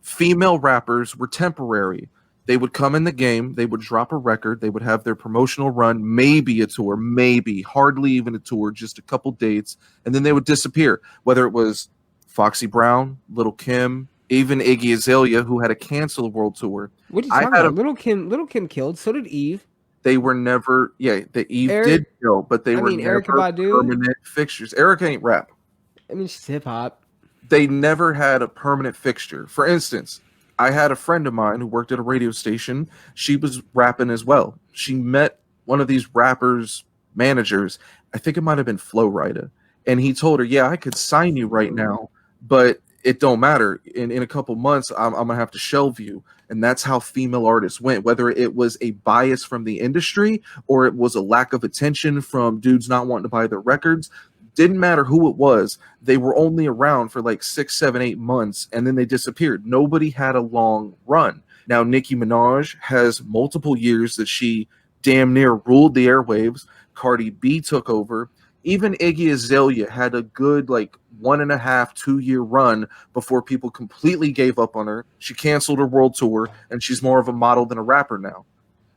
female rappers were temporary. They would come in the game, they would drop a record, they would have their promotional run, maybe a tour, maybe, hardly even a tour, just a couple dates, and then they would disappear. Whether it was Foxy Brown, Lil' Kim, even Iggy Azalea, who had to cancel a world tour. What are you talking about? Little Kim killed. So did Eve. They were never, the Eve did kill, but they were never Erykah Badu? permanent fixtures. Erica ain't rap. I mean, she's hip hop. They never had a permanent fixture. For instance, I had a friend of mine who worked at a radio station. She was rapping as well. She met one of these rappers' managers. I think it might have been Flo Rida. And he told her, yeah, I could sign you right now, but it don't matter. In a couple months, I'm going to have to shelve you. And that's how female artists went, whether it was a bias from the industry or it was a lack of attention from dudes not wanting to buy their records. Didn't matter who it was. They were only around for like 6, 7, 8 months, and then they disappeared. Nobody had a long run. Now, Nicki Minaj has multiple years that she damn near ruled the airwaves. Cardi B took over. Even Iggy Azalea had a good 1.5, 2-year run before people completely gave up on her. She canceled her world tour, and she's more of a model than a rapper now.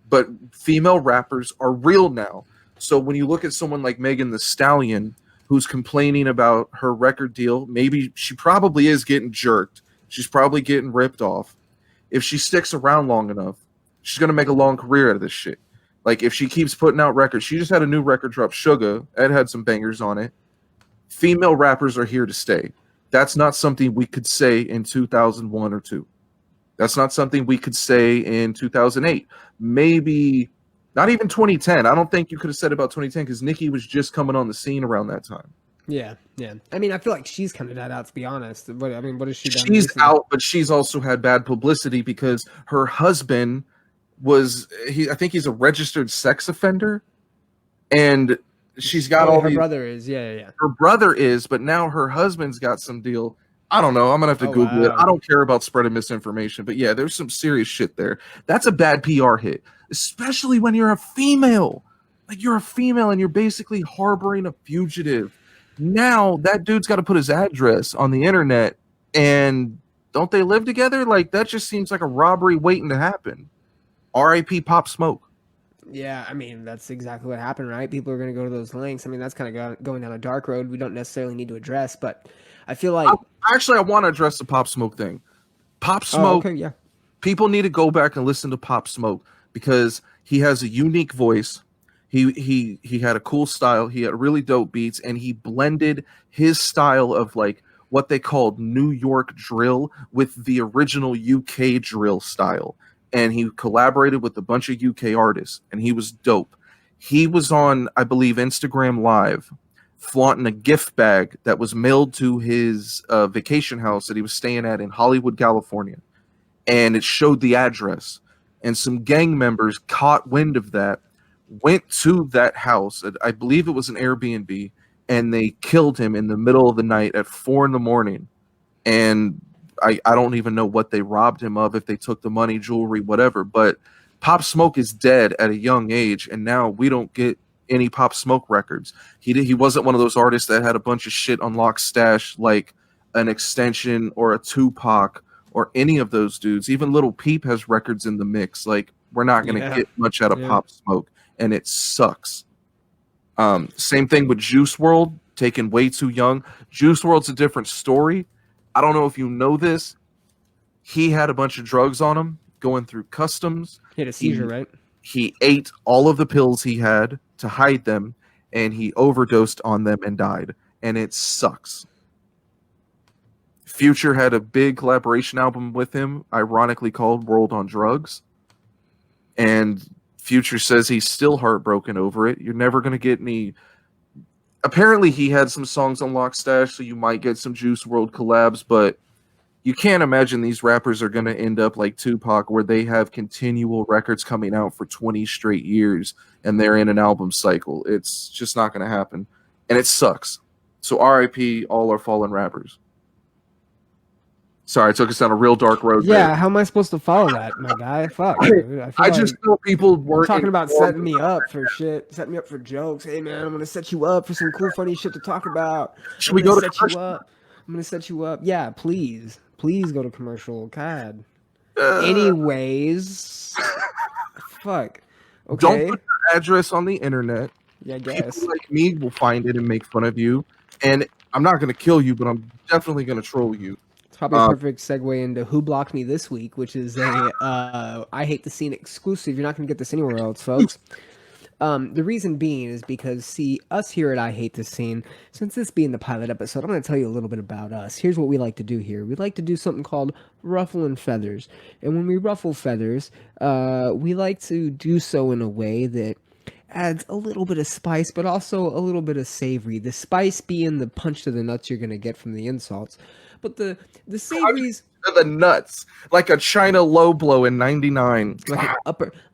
But female rappers are real now. So when you look at someone like Megan Thee Stallion, who's complaining about her record deal, maybe she probably is getting jerked. She's probably getting ripped off. If she sticks around long enough, she's going to make a long career out of this shit. Like, if she keeps putting out records, she just had a new record drop, Suga. It had some bangers on it. Female rappers are here to stay. That's not something we could say in 2001 or 2. That's not something we could say in 2008. Maybe not even 2010. I don't think you could have said about 2010 because Nicki was just coming on the scene around that time. Yeah. I mean, I feel like she's kind of dead out, to be honest. What has she done? She's recently? out, but she's also had bad publicity because her husband I think he's a registered sex offender, and she's got all her these. brother is, yeah. Her brother is, but now her husband's got some deal. I don't know. I'm gonna have to Google it. I don't care about spreading misinformation, but yeah, there's some serious shit there. That's a bad PR hit, especially when you're a female. Like, you're a female and you're basically harboring a fugitive. Now that dude's got to put his address on the internet, and don't they live together? Like, that just seems like a robbery waiting to happen. R.I.P. Pop Smoke. Yeah, I mean, that's exactly what happened, right? People are going to go to those links. I mean, that's kind of going down a dark road we don't necessarily need to address, but I feel like... I want to address the Pop Smoke thing. Pop Smoke, okay, yeah. People need to go back and listen to Pop Smoke because he has a unique voice. He had a cool style. He had really dope beats, and he blended his style of like what they called New York drill with the original UK drill style. And he collaborated with a bunch of UK artists, and he was dope. He was on, I believe, Instagram Live, flaunting a gift bag that was mailed to his vacation house that he was staying at in Hollywood, California, and it showed the address. And some gang members caught wind of that, went to that house. I believe it was an Airbnb, and they killed him in the middle of the night at 4 a.m. And I don't even know what they robbed him of, if they took the money, jewelry, whatever. But Pop Smoke is dead at a young age, and now we don't get any Pop Smoke records. He wasn't one of those artists that had a bunch of shit on lock stash like an Extension or a Tupac or any of those dudes. Even Little Peep has records in the mix. Like, we're not going to get much out of Pop Smoke, and it sucks. Same thing with Juice World, taken way too young. Juice World's a different story. I don't know if you know this. He had a bunch of drugs on him going through customs. He had a seizure, right? He ate all of the pills he had to hide them, and he overdosed on them and died. And it sucks. Future had a big collaboration album with him, ironically called World on Drugs. And Future says he's still heartbroken over it. You're never going to get any... Apparently he had some songs on Lockstash, so you might get some Juice World collabs, but you can't imagine these rappers are going to end up like Tupac, where they have continual records coming out for 20 straight years, and they're in an album cycle. It's just not going to happen, and it sucks. So RIP all our fallen rappers. Sorry, I took us down a real dark road. Yeah, how am I supposed to follow that, my guy? Fuck, dude. I just feel people were talking about setting me up for shit, setting me up for jokes. Hey, man, I'm gonna set you up for some cool, funny shit to talk about. Should we go to commercial? I'm gonna set you up. Yeah, please go to commercial. God. Anyways, fuck. Okay. Don't put your address on the internet. Yeah, I guess. People like me will find it and make fun of you, and I'm not gonna kill you, but I'm definitely gonna troll you. It's probably a perfect segue into Who Blocked Me This Week, which is a I Hate the Scene exclusive. You're not going to get this anywhere else, folks. The reason being is because, see, us here at I Hate the Scene, since this being the pilot episode, I'm going to tell you a little bit about us. Here's what we like to do here. We like to do something called ruffling feathers. And when we ruffle feathers, we like to do so in a way that adds a little bit of spice, but also a little bit of savory. The spice being the punch to the nuts you're going to get from the insults. But the savories, the nuts, like a China low blow in '99,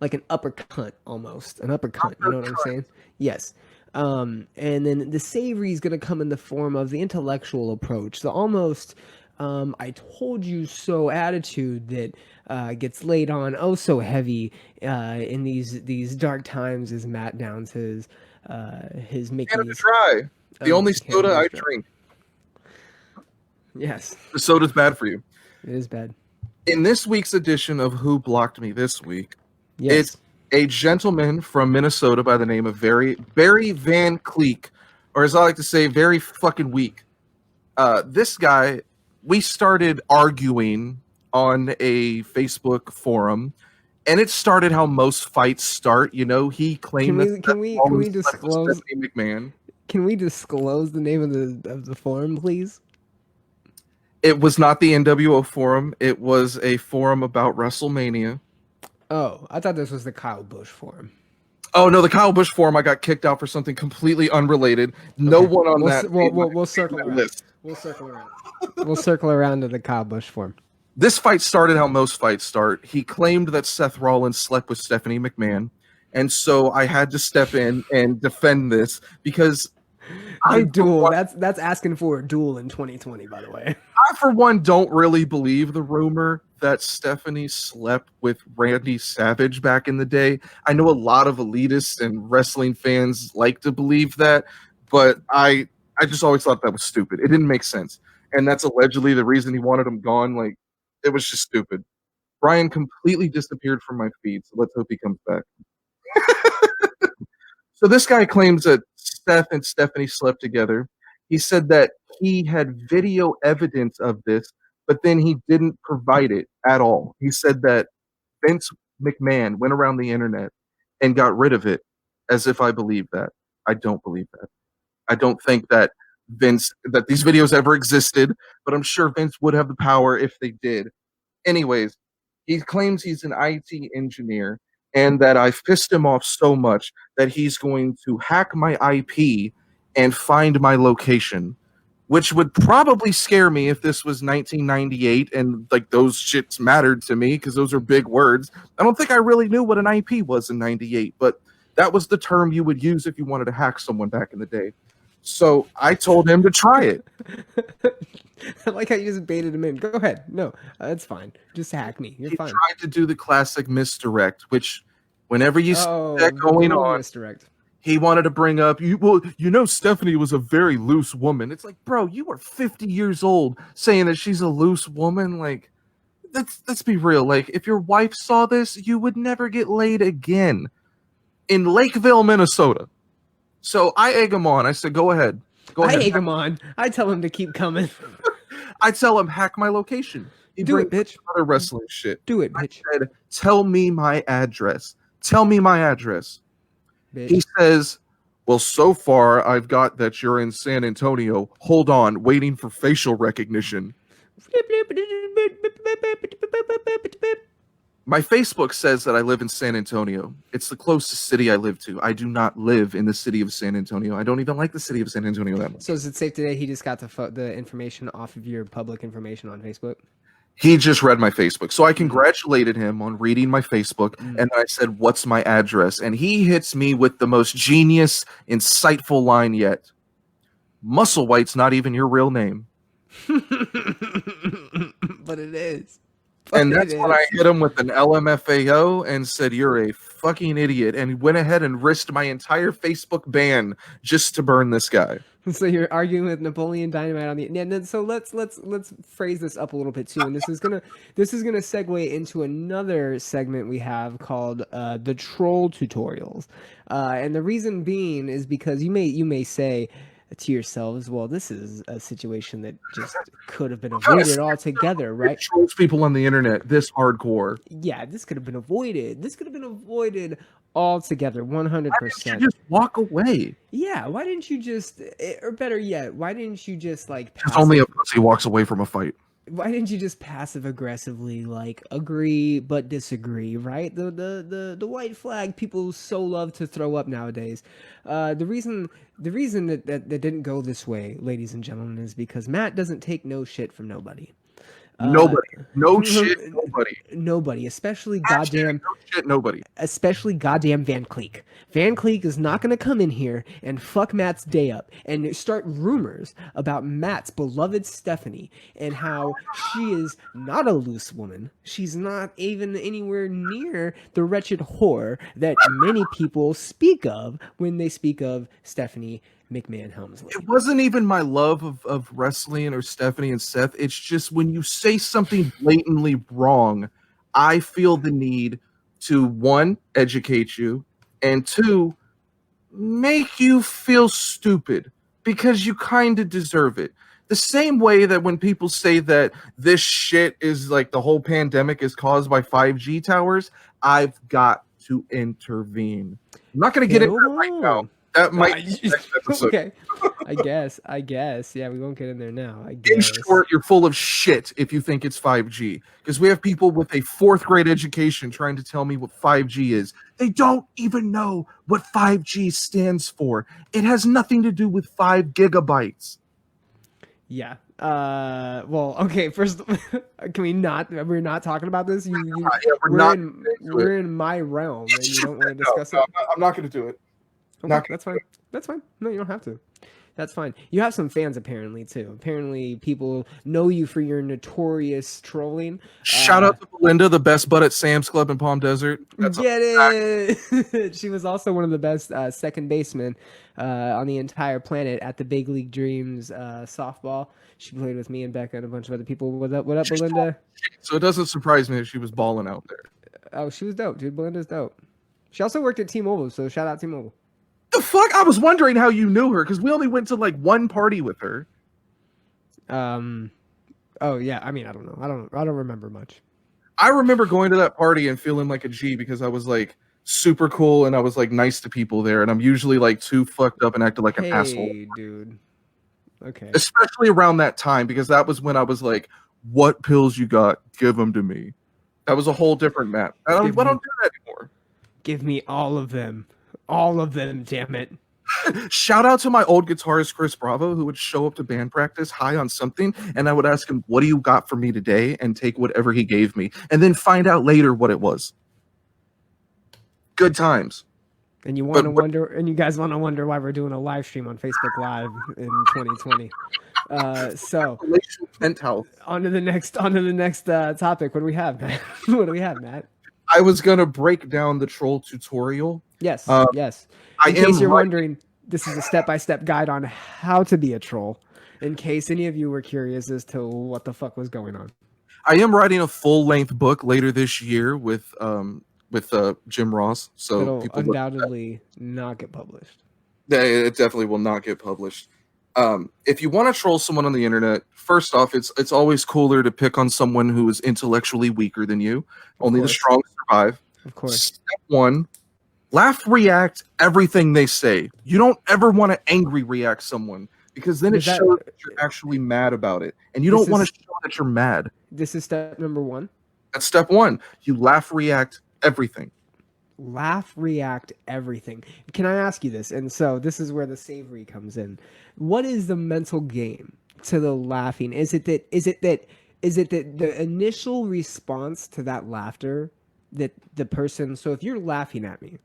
like an uppercut almost, an uppercut. You know what I'm saying? Yes. And then the savory is gonna come in the form of the intellectual approach, the almost I told you so attitude that gets laid on oh so heavy in these dark times as Matt downs his Mickey's. Canada Dry, the only soda I drink. Yes. The soda's bad for you. It is bad. In this week's edition of Who Blocked Me This Week, yes, it's a gentleman from Minnesota by the name of Barry Van Cleek, or as I like to say, very fucking weak. This guy, we started arguing on a Facebook forum, and it started how most fights start. You know, he claimed can we disclose Stephanie McMahon. Can we disclose the name of the forum, please? It was not the NWO forum. It was a forum about WrestleMania. Oh, I thought this was the Kyle Busch forum. Oh, no, the Kyle Busch forum, I got kicked out for something completely unrelated. No one on that. We'll circle around. List. We'll circle around. We'll circle around to the Kyle Busch forum. This fight started how most fights start. He claimed that Seth Rollins slept with Stephanie McMahon. And so I had to step in and defend this because... That's asking for a duel in 2020, by the way. I, for one, don't really believe the rumor that Stephanie slept with Randy Savage back in the day. I know a lot of elitists and wrestling fans like to believe that, but I just always thought that was stupid. It didn't make sense. And that's allegedly the reason he wanted him gone. Like, it was just stupid. Bryan completely disappeared from my feed, so let's hope he comes back. So this guy claims that Steph and Stephanie slept together. He said that he had video evidence of this, but then he didn't provide it at all. He said that Vince McMahon went around the internet and got rid of it as if I believe that. I don't believe that. I don't think that these videos ever existed, but I'm sure Vince would have the power if they did. Anyways, he claims he's an IT engineer and that I've pissed him off so much that he's going to hack my IP and find my location, which would probably scare me if this was 1998 and like those shits mattered to me because those are big words. I don't think I really knew what an IP was in 98, but that was the term you would use if you wanted to hack someone back in the day. So I told him to try it. I like how you just baited him in. Go ahead. No, that's fine. Just hack me. You're fine. He tried to do the classic misdirect, which whenever you see that going on, misdirect. He wanted to bring up, Stephanie was a very loose woman. It's like, bro, you are 50 years old saying that she's a loose woman. Like, let's be real. Like, if your wife saw this, you would never get laid again in Lakeville, Minnesota. So I egg him on. I said, go ahead. I egg him on. I tell him to keep coming. I tell him, hack my location. He Do it, bitch. Other wrestling shit. Do it, bitch. I said, tell me my address. Tell me my address. Bitch. He says, well, so far I've got that you're in San Antonio. Hold on, waiting for facial recognition. My Facebook says that I live in San Antonio. It's the closest city I live to. I do not live in the city of San Antonio. I don't even like the city of San Antonio that much. So is it safe today he just got the information off of your public information on Facebook? He just read my Facebook. So I congratulated him on reading my Facebook. And then I said, what's my address? And he hits me with the most genius, insightful line yet. Musselwhite's not even your real name. But it is. And that's when I hit him with an LMFAO and said, you're a fucking idiot. And he went ahead and risked my entire Facebook ban just to burn this guy. So you're arguing with Napoleon Dynamite on the and so let's phrase this up a little bit too, and this is gonna segue into another segment we have called the troll tutorials, and the reason being is because you may say to yourselves, well, this is a situation that just could have been avoided altogether, right? It trolls people on the internet this hardcore. Yeah, this could have been avoided. This could have been avoided altogether, 100%. Why didn't you just walk away? Yeah, why didn't you just, or better yet, why didn't you just like? Because only a pussy walks away from a fight. Why didn't you just passive aggressively like agree but disagree, right? The white flag people so love to throw up nowadays. The reason that didn't go this way, ladies and gentlemen, is because Matt doesn't take no shit from nobody. Nobody. No shit, nobody. Nobody, especially goddamn. No shit, nobody. Especially goddamn Van Cleek. Van Cleek is not going to come in here and fuck Matt's day up and start rumors about Matt's beloved Stephanie and how she is not a loose woman. She's not even anywhere near the wretched whore that many people speak of when they speak of Stephanie McMahon Helmsley. It wasn't even my love of wrestling or Stephanie and Seth. It's just when you say something blatantly wrong, I feel the need to, one, educate you, and two, make you feel stupid because you kind of deserve it. The same way that when people say that this shit is like the whole pandemic is caused by 5G towers, I've got to intervene. I'm not going to get into that right now. That might be next episode. Okay. I guess. Yeah, we won't get in there now. I guess. In short, you're full of shit if you think it's 5G. Because we have people with a 4th grade education trying to tell me what 5G is. They don't even know what 5G stands for. It has nothing to do with 5 gigabytes. Yeah. Well, okay. First, can we not? We're not talking about this. We're in my realm, and you don't want to discuss it. I'm not going to do it. Okay, that's fine. That's fine. No, you don't have to. That's fine. You have some fans apparently too. Apparently, people know you for your notorious trolling. Shout out to Belinda, the best butt at Sam's Club in Palm Desert. Get it? She was also one of the best second basemen on the entire planet at the Big League Dreams softball. She played with me and Becca and a bunch of other people. What up, Belinda? So it doesn't surprise me that she was balling out there. Oh, she was dope, dude. Belinda's dope. She also worked at T-Mobile, so shout out T-Mobile. The fuck? I was wondering how you knew her because we only went to like one party with her. Oh yeah. I mean, I don't remember much. I remember going to that party and feeling like a G because I was like, super cool, and I was like nice to people there, and I'm usually like too fucked up and acted like an asshole. Hey, dude. Okay. Especially around that time, because that was when I was like, what pills you got? Give them to me. That was a whole different Matt. I don't do that anymore. Give me all of them. All of them, damn it. Shout out to my old guitarist, Chris Bravo, who would show up to band practice high on something, and I would ask him, what do you got for me today? And take whatever he gave me, and then find out later what it was. Good times. And you want to wonder, and you guys want to wonder why we're doing a live stream on Facebook Live in 2020. So on to the next topic. What do we have, Matt? What do we have, Matt? I was gonna break down the troll tutorial. Yes, yes. In case you're wondering, this is a step-by-step guide on how to be a troll. In case any of you were curious as to what the fuck was going on, I am writing a full-length book later this year with Jim Ross. So it'll undoubtedly not get published. It definitely will not get published. If you want to troll someone on the internet, first off, it's always cooler to pick on someone who is intellectually weaker than you. Only the strong survive. Of course. Step one, laugh, react everything they say. You don't ever want to angry react someone, because then it shows that you're actually mad about it, and you don't want to show that you're mad. This is step number one. That's step one. You laugh, react everything. Laugh, react everything. Can I ask you this? And so this is where the savory comes in. What is the mental game to the laughing? Is it that the initial response to that laughter, that the person, so if you're laughing at me,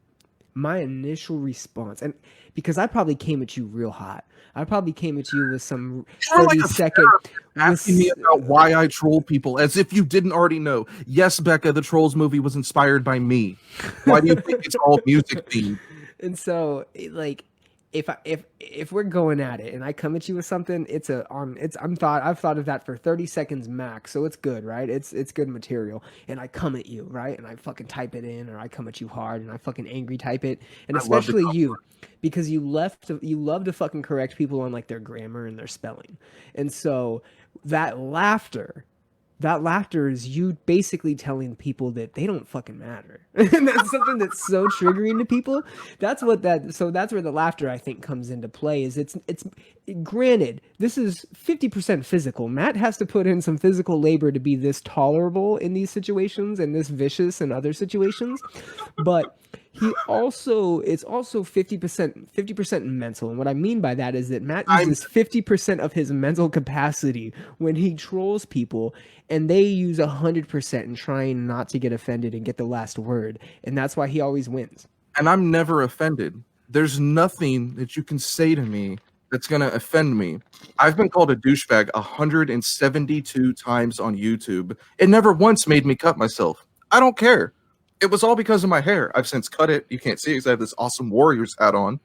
my initial response, and because I probably came at you real hot, I probably came at you with some 30-second asking me about why I troll people, as if you didn't already know. Yes, Becca, the Trolls movie was inspired by me. Why do you think it's all music themed? And so, like, if we're going at it and I come at you with something, I've thought of that for 30 seconds max, so it's good, right? It's good material. And I come at you, right? And I fucking type it in, or I come at you hard and I fucking angry type it. And especially you, because you love to fucking correct people on like their grammar and their spelling. And so that laughter is you basically telling people that they don't fucking matter. And that's something that's so triggering to people. So that's where the laughter, I think, comes into play. Is it's granted, this is 50% physical. Matt has to put in some physical labor to be this tolerable in these situations and this vicious in other situations. But it's also 50% mental. And what I mean by that is that Matt uses 50% of his mental capacity when he trolls people, and they use 100% in trying not to get offended and get the last word. And that's why he always wins. And I'm never offended. There's nothing that you can say to me that's going to offend me. I've been called a douchebag 172 times on YouTube. It never once made me cut myself. I don't care. It was all because of my hair. I've since cut it. You can't see it because I have this awesome Warriors hat on.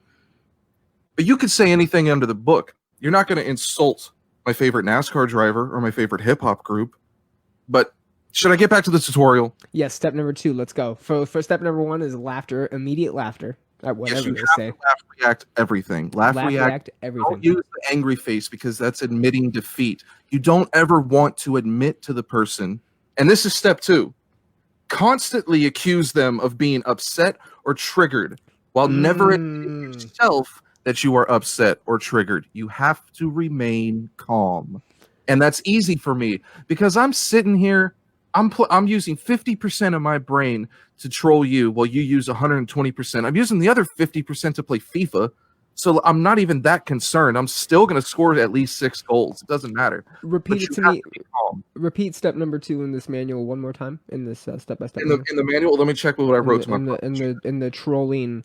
But you could say anything under the book. You're not going to insult my favorite NASCAR driver or my favorite hip-hop group. But should I get back to the tutorial? Yes, step number 2. Let's go. For step number 1 is laughter, immediate laughter at whatever they say. Laugh, react everything. Laugh, react everything. Don't use the angry face, because that's admitting defeat. You don't ever want to admit to the person, and this is step 2. Constantly accuse them of being upset or triggered, while never admitting yourself that you are upset or triggered. You have to remain calm. And that's easy for me, because I'm sitting here, I'm using 50% of my brain to troll you while you use 120%. I'm using the other 50% to play FIFA. So I'm not even that concerned. I'm still going to score at least 6 goals. It doesn't matter. Repeat it to me. Repeat step number 2 in this manual one more time. In this step-by-step. In the manual, let me check what I wrote in the trolling.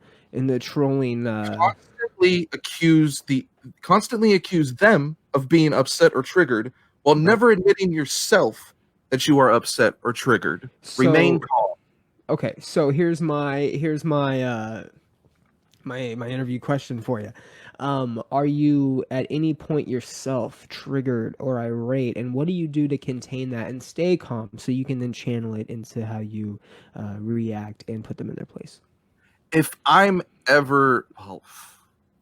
Constantly accuse them of being upset or triggered, while never admitting yourself that you are upset or triggered. Remain calm. Okay, so here's my my interview question for you. Are you at any point yourself triggered or irate, and what do you do to contain that and stay calm so you can then channel it into how you react and put them in their place? If I'm ever,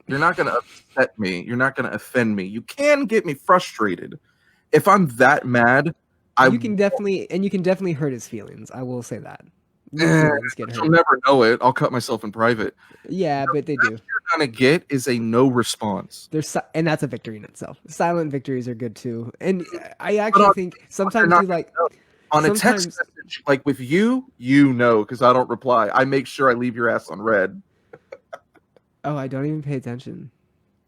you're not going to upset me. You're not going to offend me. You can get me frustrated. If I'm that mad, you can definitely hurt his feelings. I will say that. New feelings get You'll hurt. never know it. I'll cut myself in private. Yeah, but they do. You're gonna get is a no response. And that's a victory in itself. Silent victories are good too. And I But actually think they're sometimes not you like gonna know. On a text sometimes. message, like with you, you know, because I don't reply. I make sure I leave your ass on red. Oh, I don't even pay attention.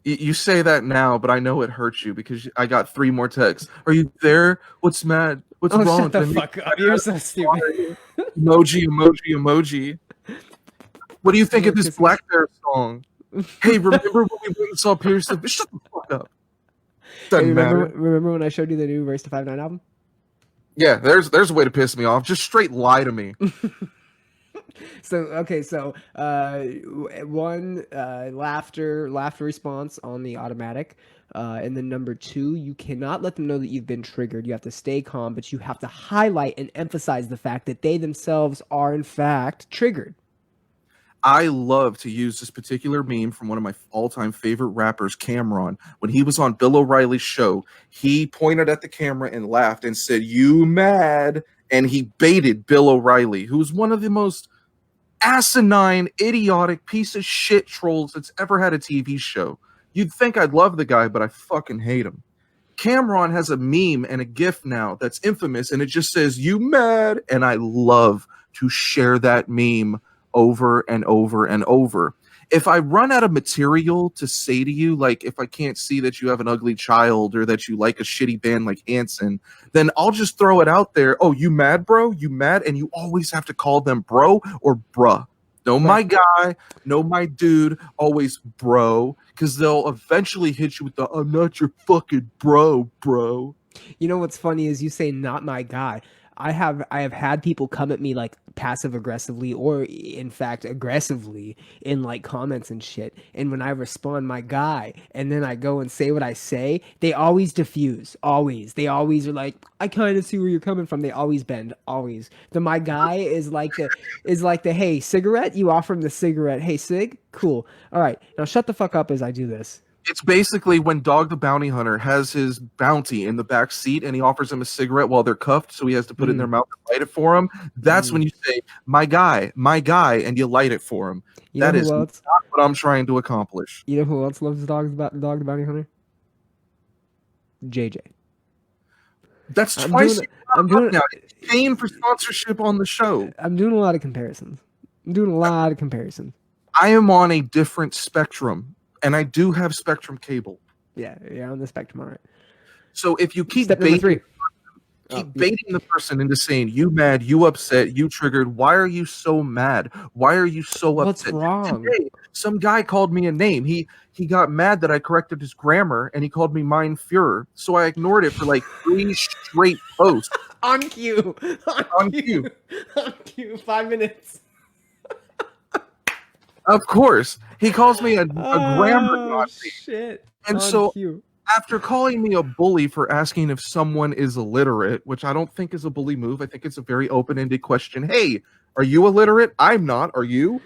You say that now, but I know it hurts you because I got 3 more texts. Are you there? What's mad? What's Oh, wrong? shut the fuck up! You're so stupid. Emoji. What do you think of this Kisses. Black Bear song? Hey, remember when we went and saw Pierce? Shut the fuck up. Doesn't Hey, matter. remember when I showed you the new Royce the 5'9" album? Yeah, there's a way to piss me off. Just straight lie to me. So one laughter response on the automatic, and then number 2, you cannot let them know that you've been triggered. You have to stay calm, but you have to highlight and emphasize the fact that they themselves are in fact triggered. I love to use this particular meme from one of my all-time favorite rappers, Cameron. When he was on Bill O'Reilly's show, he pointed at the camera and laughed and said, "You mad?" And he baited Bill O'Reilly, who's one of the most asinine, idiotic piece of shit trolls that's ever had a TV show. You'd think I'd love the guy, but I fucking hate him. Cameron has a meme and a GIF now that's infamous, and it just says, "You mad?" And I love to share that meme over and over and over. If I run out of material to say to you, like if I can't see that you have an ugly child or that you like a shitty band like Anson, then I'll just throw it out there. Oh, you mad, bro? You mad? And you always have to call them bro or bruh. No, my guy, no, my dude, always bro, because they'll eventually hit you with the "I'm not your fucking bro." You know what's funny is you say "not my guy." I have had people come at me like passive aggressively or in fact aggressively in like comments and shit. And when I respond "my guy" and then I go and say what I say, they always diffuse. Always. They always are like, "I kind of see where you're coming from." They always bend. Always. The "my guy" is like the "hey, cigarette?" You offer him the cigarette. "Hey, cig?" Cool. All right. Now shut the fuck up as I do this. It's basically when Dog the Bounty Hunter has his bounty in the back seat and he offers him a cigarette while they're cuffed, so he has to put it in their mouth and light it for him. That's when you say, my guy," and you light it for him. You That know is who not else? what I'm trying to accomplish. You know who else loves Dog the Bounty Hunter? JJ. That's I'm twice doing- I'm doing- now. He's paying for sponsorship on the show. I'm doing a lot of comparisons. I am on a different spectrum, and I do have Spectrum cable. Yeah, you're on the spectrum, all right. So if you keep Step number 3. baiting the person into saying, "You mad, you upset, you triggered. Why are you so mad? Why are you so What's upset?" wrong? Today, some guy called me a name. He got mad that I corrected his grammar, and he called me Mein Führer. So I ignored it for like 3 straight posts. On cue. On cue. On cue. 5 minutes. Of course, he calls me a grammar Nazi. Shit. And On so cue. after calling me a bully for asking if someone is illiterate, which I don't think is a bully move, I think it's a very open-ended question. Hey, are you illiterate? I'm not. Are you?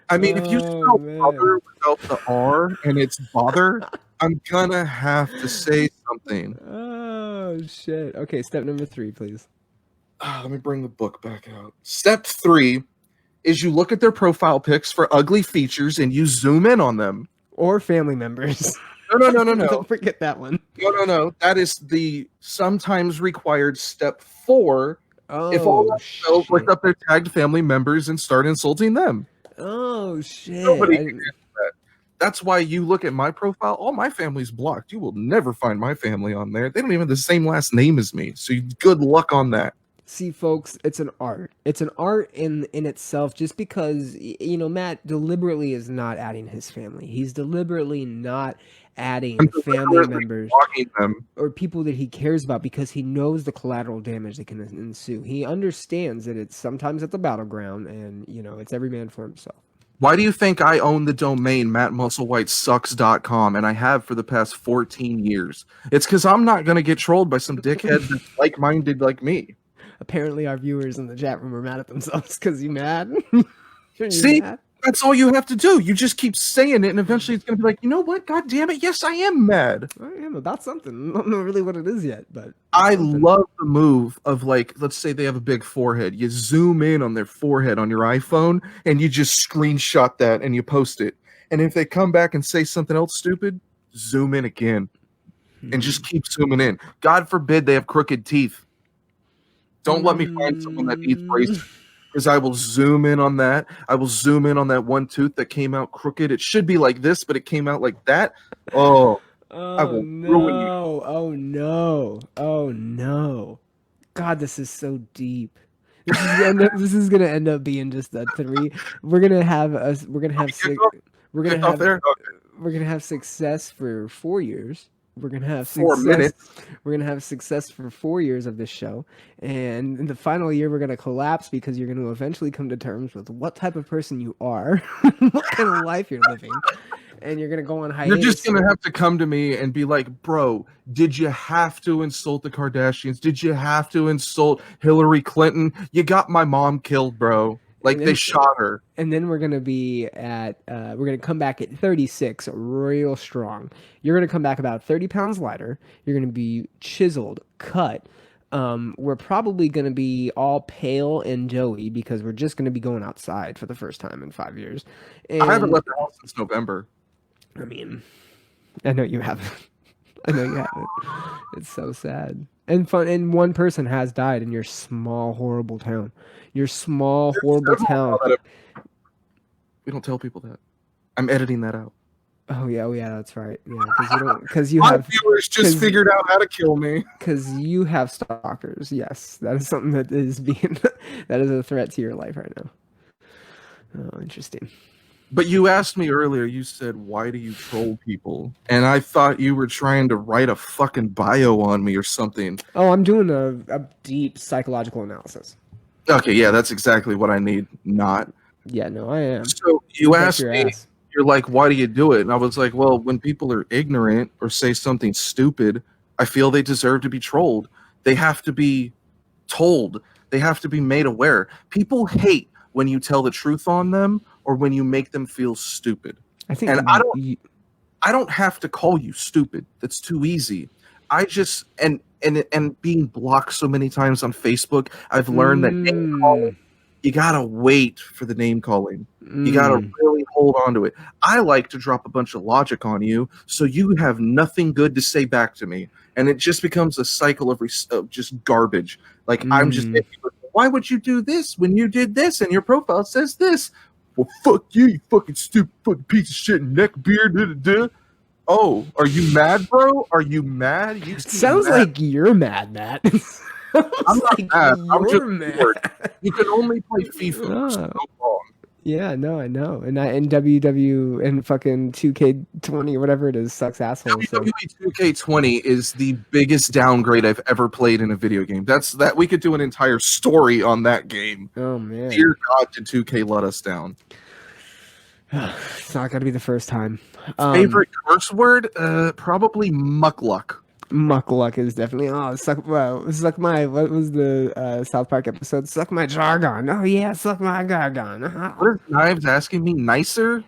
I mean, if you spell bother without the R and it's bother, I'm gonna have to say something. Oh shit. Okay, step number 3, please. Let me bring the book back out. Step 3 is you look at their profile pics for ugly features and you zoom in on them. Or family members. No. Don't forget that one. No. That is the sometimes required step 4. Oh, If all else fails, shit. look up their tagged family members and start insulting them. Oh shit. Nobody can answer that. That's why you look at my profile. All my family's blocked. You will never find my family on there. They don't even have the same last name as me. So good luck on that. See, folks, it's an art. It's an art in itself. Just because Matt deliberately is not adding his family. He's deliberately not adding family members blocking them. or people that he cares about because he knows the collateral damage that can ensue. He understands that it's sometimes at the battleground, and it's every man for himself. Why do you think I own the domain mattmusselwhitesucks.com and I have for the past 14 years? It's because I'm not going to get trolled by some dickhead that's like-minded like me. Apparently, our viewers in the chat room are mad at themselves because you mad. See, That's all you have to do. You just keep saying it, and eventually it's gonna be like, you know what? God damn it! Yes, I am mad. I am about something. I don't know really what it is yet, but I something. love the move of like, let's say they have a big forehead. You zoom in on their forehead on your iPhone, and you just screenshot that and you post it. And if they come back and say something else stupid, zoom in again, and just keep zooming in. God forbid they have crooked teeth. Don't let me find someone that needs braces. Because I will zoom in on that. I will zoom in on that one tooth that came out crooked. It should be like this, but it came out like that. Oh, I Oh will ruin you. no! Oh no! Oh no! God, this is so deep. This is gonna end up being just a three. We're gonna have us. We're gonna have Kick six. off, We're gonna kick off have. there. Okay. We're gonna have success for 4 years. We're gonna have 4 success. minutes. We're gonna have success for 4 years of this show, and in the final year, we're gonna collapse because you're gonna eventually come to terms with what type of person you are, what kind of life you're living, and you're gonna go on hiatus. You're just going to have to come to me and be like, bro, did you have to insult the Kardashians? Did you have to insult Hillary Clinton? You got my mom killed, bro. Like, they shot her. And then we're gonna be at we're gonna come back at 36, real strong. You're gonna come back about 30 pounds lighter. You're gonna be chiseled, cut. We're probably gonna be all pale and doughy because we're just gonna be going outside for the first time in 5 years. And I haven't left the house since November. I mean, I know you haven't. I know you haven't. It's so sad and fun. And one person has died in your small, horrible town. Your small, horrible town. We don't tell people that. I'm editing that out. Oh yeah, that's right. Yeah, because you My have viewers just figured out how to kill me. Because you have stalkers. Yes, that is something that is being that is a threat to your life right now. Oh, interesting. But you asked me earlier, you said, why do you troll people? And I thought you were trying to write a fucking bio on me or something. Oh, I'm doing a deep psychological analysis. Okay, yeah, that's exactly what I need. Not. Yeah, no, I am. So you asked me, you're like, why do you do it? And I was like, well, when people are ignorant or say something stupid, I feel they deserve to be trolled. They have to be told. They have to be made aware. People hate when you tell the truth on them or when you make them feel stupid. I think, and I don't have to call you stupid. That's too easy. I just and being blocked so many times on Facebook, I've learned that name calling, you gotta wait for the name calling. You gotta really hold on to it. I like to drop a bunch of logic on you, so you have nothing good to say back to me, and it just becomes a cycle of just garbage. Like I'm just, why would you do this when you did this and your profile says this? Well, fuck you, you fucking stupid fucking piece of shit, neckbeard. Oh, are you mad, bro? Are you mad? You sounds mad. like you're mad, Matt. I'm not mad. I'm just mad. bored. You can only play FIFA. So long. Yeah, no, I know. And WW and fucking 2K20 or whatever it is sucks asshole. WWE 2K20 is the biggest downgrade I've ever played in a video game. That we could do an entire story on that game. Oh man. Dear God, did 2K let us down. It's not gonna be the first time. Favorite curse word? Probably muckluck. Muckluck is definitely suck my what was the South Park episode? Suck my jargon. Oh yeah, suck my jargon. What is Knives asking me? Nicer?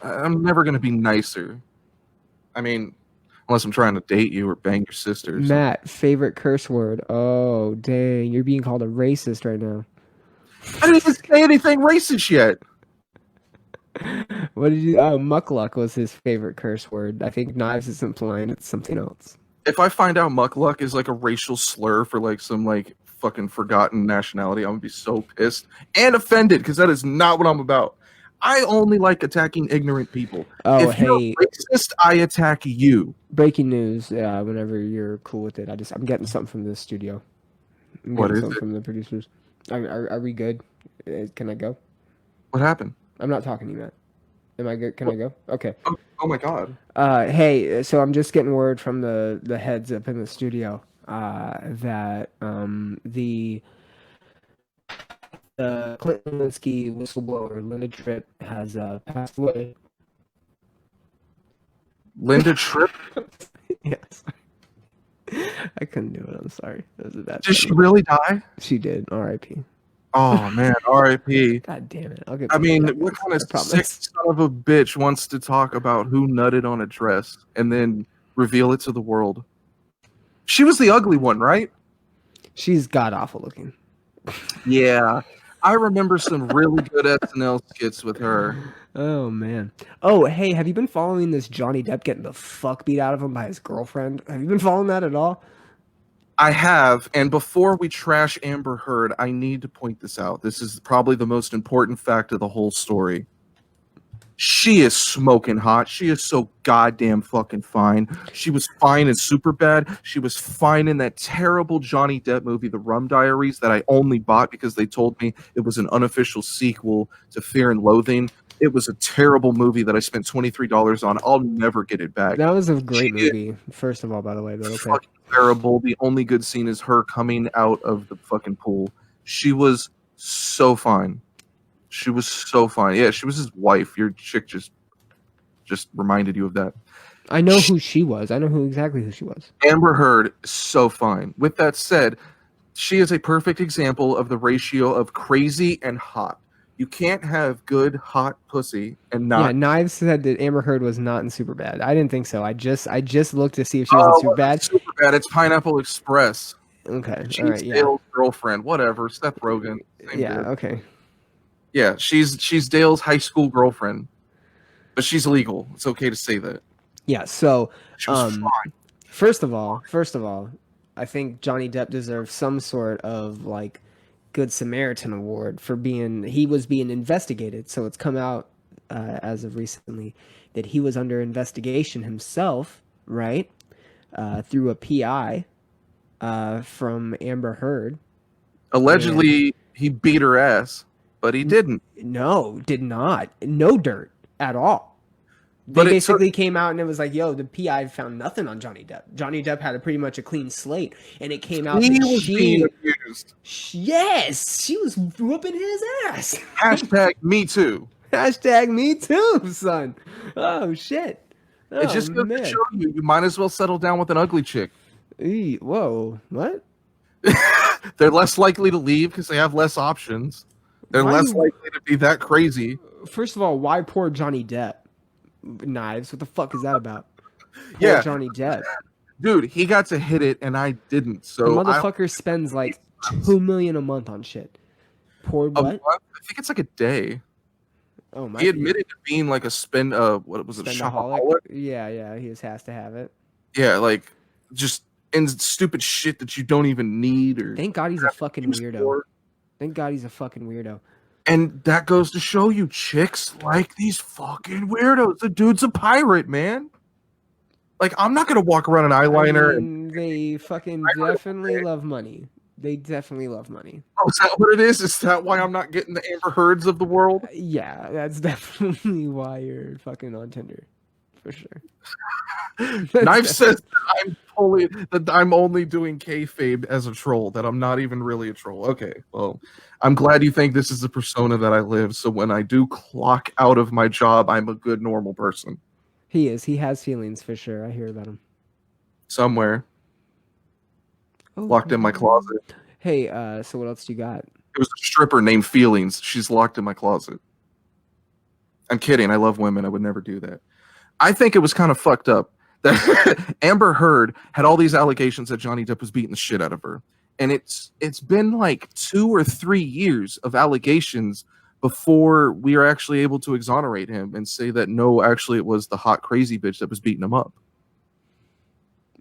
I'm never gonna be nicer. I mean, unless I'm trying to date you or bang your sister. Matt, favorite curse word. Oh dang, you're being called a racist right now. I didn't even say anything racist yet. What did you? Oh, muckluck was his favorite curse word. I think Knives is implying it's something else. If I find out muckluck is like a racial slur for like some like fucking forgotten nationality, I'm gonna be so pissed and offended because that is not what I'm about. I only like attacking ignorant people. Oh, if you're racist, I attack you. Breaking news. Whenever you're cool with it, I'm getting something from the studio. What is it? From the producers. Are we good? Can I go? What happened? I'm not talking to you, Matt. Am I good? Can I go? Okay. Oh my God. Hey, so I'm just getting word from the heads up in the studio that the Clinton Lewinsky whistleblower Linda Tripp has passed away. Linda Tripp? Yes. I couldn't do it. I'm sorry. That was a bad. Did she really die? She did. R.I.P. Oh man, R.I.P. God damn it! I'll get I back to mean, that, what guys. kind of I sick promise. son of a bitch wants to talk about who nutted on a dress and then reveal it to the world? She was the ugly one, right? She's god awful looking. Yeah. I remember some really good SNL skits with her. Oh man. Oh hey, have you been following this Johnny Depp getting the fuck beat out of him by his girlfriend? Have you been following that at all? I have, and before we trash Amber Heard, I need to point this out. This is probably the most important fact of the whole story. She is smoking hot. She is so goddamn fucking fine. She was fine in Superbad. She was fine in that terrible Johnny Depp movie, The Rum Diaries, that I only bought because they told me it was an unofficial sequel to Fear and Loathing. It was a terrible movie that I spent $23 on. I'll never get it back. That was a She great is movie, first of all, by the way, but okay. fucking terrible. The only good scene is her coming out of the fucking pool. She was so fine. She was so fine. Yeah, she was his wife. Your chick just reminded you of that. I know who she was. I know exactly who she was. Amber Heard is so fine. With that said, she is a perfect example of the ratio of crazy and hot. You can't have good hot pussy and Yeah, not. Knives said that Amber Heard was not in Superbad. I didn't think so. I just looked to see if she was in Oh, well, Superbad. that's super bad. It's Pineapple Express. Okay, all right, She's yeah, Dale's girlfriend. Whatever. Seth Rogen. Same yeah, dude. okay. Yeah, she's Dale's high school girlfriend, but she's legal. It's okay to say that. Yeah, so She was fine. first of all, I think Johnny Depp deserves some sort of like Good Samaritan award for he was being investigated. So it's come out as of recently that he was under investigation himself, right? Through a PI from Amber Heard. Allegedly, he beat her ass, but he didn't. No, did not. No dirt at all. They But it took. basically came out and it was like, yo, the PI found nothing on Johnny Depp. Johnny Depp had pretty much a clean slate, and it came out He that was being abused. yes, she was whooping his ass. Hashtag me too. Hashtag me too, son. Oh shit. It Oh just goes to man. show you, you might as well settle down with an ugly chick. Whoa, what? They're less likely to leave because they have less options. They're Why less you- likely to be that crazy. First of all, why poor Johnny Depp? Knives. What the fuck is that about? Poor Yeah. Johnny Depp. Dude, he got to hit it and I didn't. The So motherfucker spends like $2 million a month on shit. Poor a what? month, I think it's like a day. Oh my. He admitted to being like a what was it, a Spendaholic. shopaholic? Yeah, he just has to have it. Yeah, like just in stupid shit that you don't even need or Thank God he's a fucking use weirdo. for. Thank God he's a fucking weirdo. And that goes to show you chicks like these fucking weirdos. The dude's a pirate, man. Like, I'm not gonna walk around an eyeliner and They fucking definitely love money. They definitely love money. oh, is that what it is? Is that why I'm not getting the Amber Heards of the world? Yeah, that's definitely why you're fucking on Tinder. For sure. Knife says that I'm only doing kayfabe as a troll, that I'm not even really a troll. Okay, well, I'm glad you think this is the persona that I live, so when I do clock out of my job, I'm a good normal person. He is. He has feelings for sure. I hear about him. Somewhere. Locked in my closet. Hey, so what else do you got? It was a stripper named Feelings. She's locked in my closet. I'm kidding. I love women. I would never do that. I think it was kind of fucked up that Amber Heard had all these allegations that Johnny Depp was beating the shit out of her. And it's been like 2 or 3 years of allegations before we are actually able to exonerate him and say that no, actually it was the hot crazy bitch that was beating him up.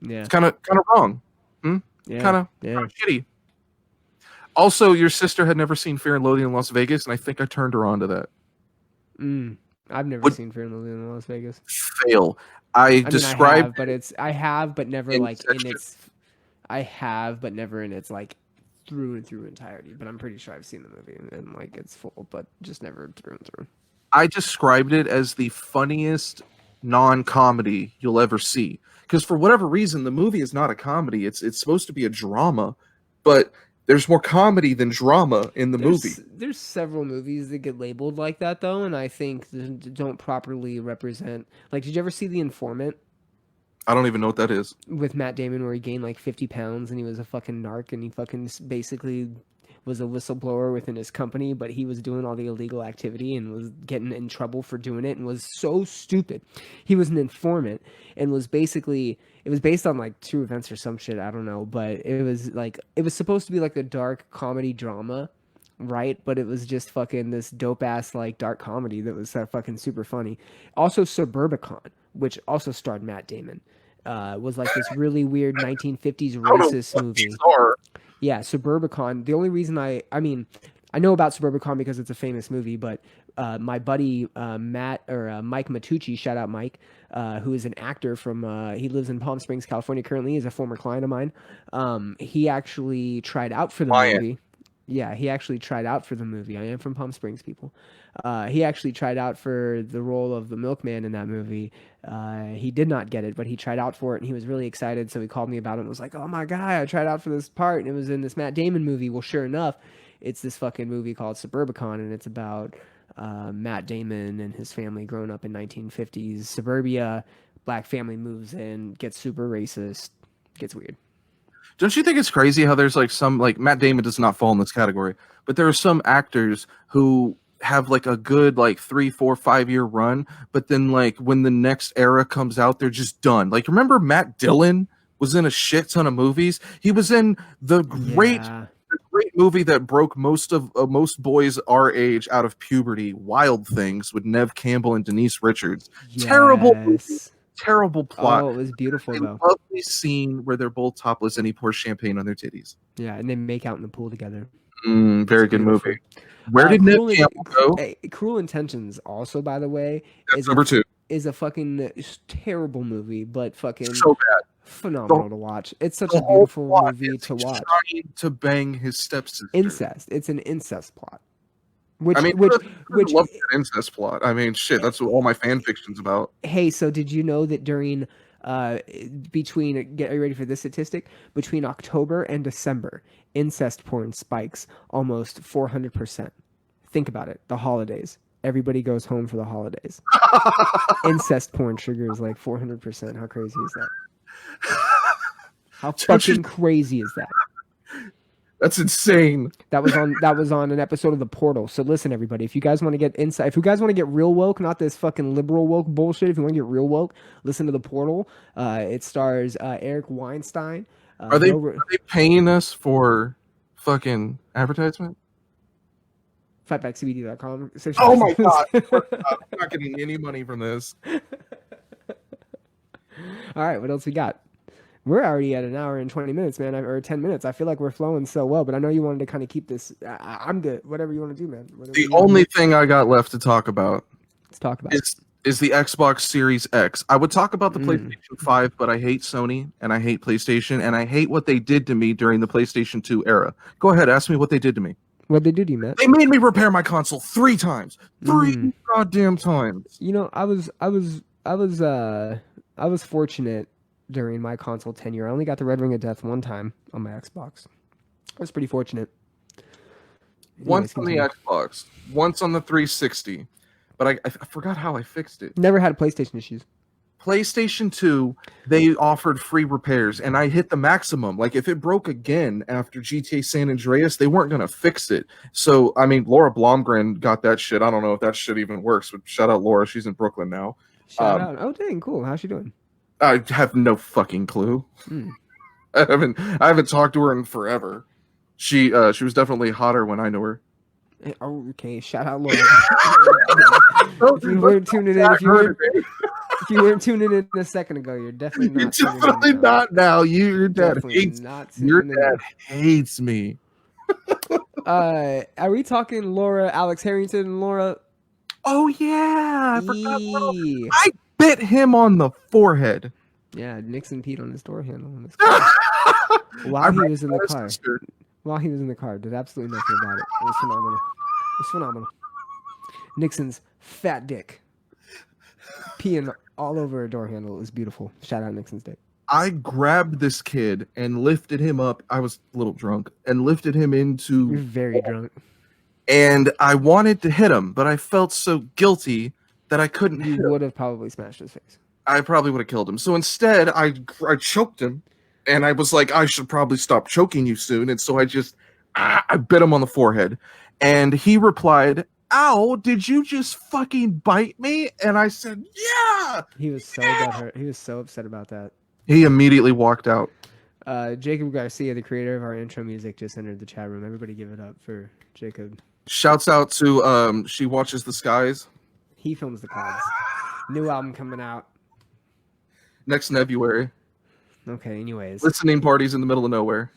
Yeah. It's kind of wrong. Yeah. Kind of shitty. Also, your sister had never seen Fear and Loathing in Las Vegas, and I think I turned her on to that. I've never seen Fear and Loathing in Las Vegas. Fail. I described, I have, but never in like section. in its. I have, but never in its like through and through entirety. But I'm pretty sure I've seen the movie and like it's full, but just never through and through. I described it as the funniest non-comedy you'll ever see. Because for whatever reason, the movie is not a comedy. It's supposed to be a drama, but there's more comedy than drama in the movie. There's several movies that get labeled like that though, and I think don't properly represent. Like, did you ever see The Informant? I don't even know what that is. With Matt Damon, where he gained like 50 pounds and he was a fucking narc and he fucking basically was a whistleblower within his company, but he was doing all the illegal activity and was getting in trouble for doing it and was so stupid. He was an informant and was basically, it was based on like true events or some shit, I don't know, but it was like, it was supposed to be like a dark comedy drama, right? But it was just fucking this dope ass like dark comedy that was fucking super funny. Also, Suburbicon, which also starred Matt Damon, was like this really weird 1950s I don't know racist what movie. these are. Yeah, Suburbicon. The only reason I mean, I know about Suburbicon because it's a famous movie, but my buddy Matt or Mike Matucci, shout out Mike, who is an actor from he lives in Palm Springs, California currently. He's a former client of mine. He actually tried out for the Lion. movie. Yeah, he actually tried out for the movie. I am from Palm Springs, people. He actually tried out for the role of the milkman in that movie. He did not get it, but he tried out for it, and he was really excited. So he called me about it and was like, "Oh my god, I tried out for this part, and it was in this Matt Damon movie." Well, sure enough, it's this fucking movie called Suburbicon, and it's about Matt Damon and his family growing up in 1950s suburbia. Black family moves in, gets super racist, gets weird. Don't you think it's crazy how there's like some, like Matt Damon does not fall in this category, but there are some actors who have like a good like 3, 4, 5 year run, but then like when the next era comes out, they're just done. Like remember Matt Dillon was in a shit ton of movies. He was in the great Yeah. movie that broke most boys our age out of puberty, Wild Things, with Nev Campbell and Denise Richards. Terrible movie, Yes. terrible plot. Oh, it was beautiful A though. lovely scene where they're both topless and he pours champagne on their titties. Yeah, and they make out in the pool together. Very It's good beautiful. movie. Where did Nev Cruel, Campbell go? Cruel Intentions, also by the way, That's number 2. is a fucking terrible movie, but fucking So bad. phenomenal to watch. It's such The a whole beautiful plot movie is to he's watch. trying to bang his stepsister. Incest. It's an incest plot. Which, I mean, which, I love that incest plot. I mean, shit, that's what all my fan fiction's about. hey, so did you know that during between, are you ready for this statistic? Between October and December, incest porn spikes almost 400%. Think about it. The holidays. Everybody goes home for the holidays. Incest porn triggers like 400%. How crazy is that? How fucking crazy is that? That's insane. That was on an episode of The Portal. So listen, everybody, if you guys want to get insight, if you guys want to get real woke, not this fucking liberal woke bullshit, if you want to get real woke, listen to The Portal. It stars Eric Weinstein. Are they paying us for fucking advertisement? Fatbackcbd.com. Oh my god. I'm not getting any money from this. All right, what else we got? We're already at an hour and 20 minutes, man, or 10 minutes. I feel like we're flowing so well, but I know you wanted to kind of keep this. I'm good. Whatever you want to do, man. The only thing I got left to talk about Let's talk about is the Xbox Series X. I would talk about the PlayStation 5, but I hate Sony and I hate PlayStation and I hate what they did to me during the PlayStation 2 era. Go ahead, ask me what they did to me. What'd they do to you, Matt? They made me repair my console 3 times. 3 goddamn times. You know, I was fortunate during my console tenure. I only got the Red Ring of Death one time on my Xbox. I was pretty fortunate. Once on the Xbox, once on the 360, but I forgot how I fixed it. Never had PlayStation issues. PlayStation 2, they offered free repairs, and I hit the maximum. Like, if it broke again after GTA San Andreas, they weren't going to fix it. So, I mean, Laura Blomgren got that shit. I don't know if that shit even works, but shout out Laura. She's in Brooklyn now. Shout out. Oh, dang, cool. How's she doing? I have no fucking clue. I haven't talked to her in forever. She was definitely hotter when I knew her. Oh, okay. Shout out, Laura. If you weren't tuning in, if you weren't tuning in a second ago, you're definitely not. You're definitely not now. Your dad hates. Your dad hates me. Are we talking Laura, Alex Harrington, and Laura? Oh yeah, I forgot. I bit him on the forehead. Yeah, Nixon peed on his door handle while he was in the car. While he was in the car, did absolutely nothing about it. It was phenomenal. It was phenomenal. Nixon's fat dick peeing all over a door handle. It was beautiful. Shout out Nixon's dick. I grabbed this kid and lifted him up. I was a little drunk and lifted him into. You're very drunk. And I wanted to hit him, but I felt so guilty that I couldn't. You would have probably smashed his face. I probably would have killed him. So instead, I choked him, and I was like, I should probably stop choking you soon. And so I just I bit him on the forehead. And he replied, "Ow, did you just fucking bite me?" And I said, "Yeah." He was so butthurt. He was so upset about that. He immediately walked out. Jacob Garcia, the creator of our intro music, just entered the chat room. Everybody give it up for Jacob. Shouts out to She Watches the Skies. He films the clouds. New album coming out next February. Okay, anyways. Listening parties in the middle of nowhere.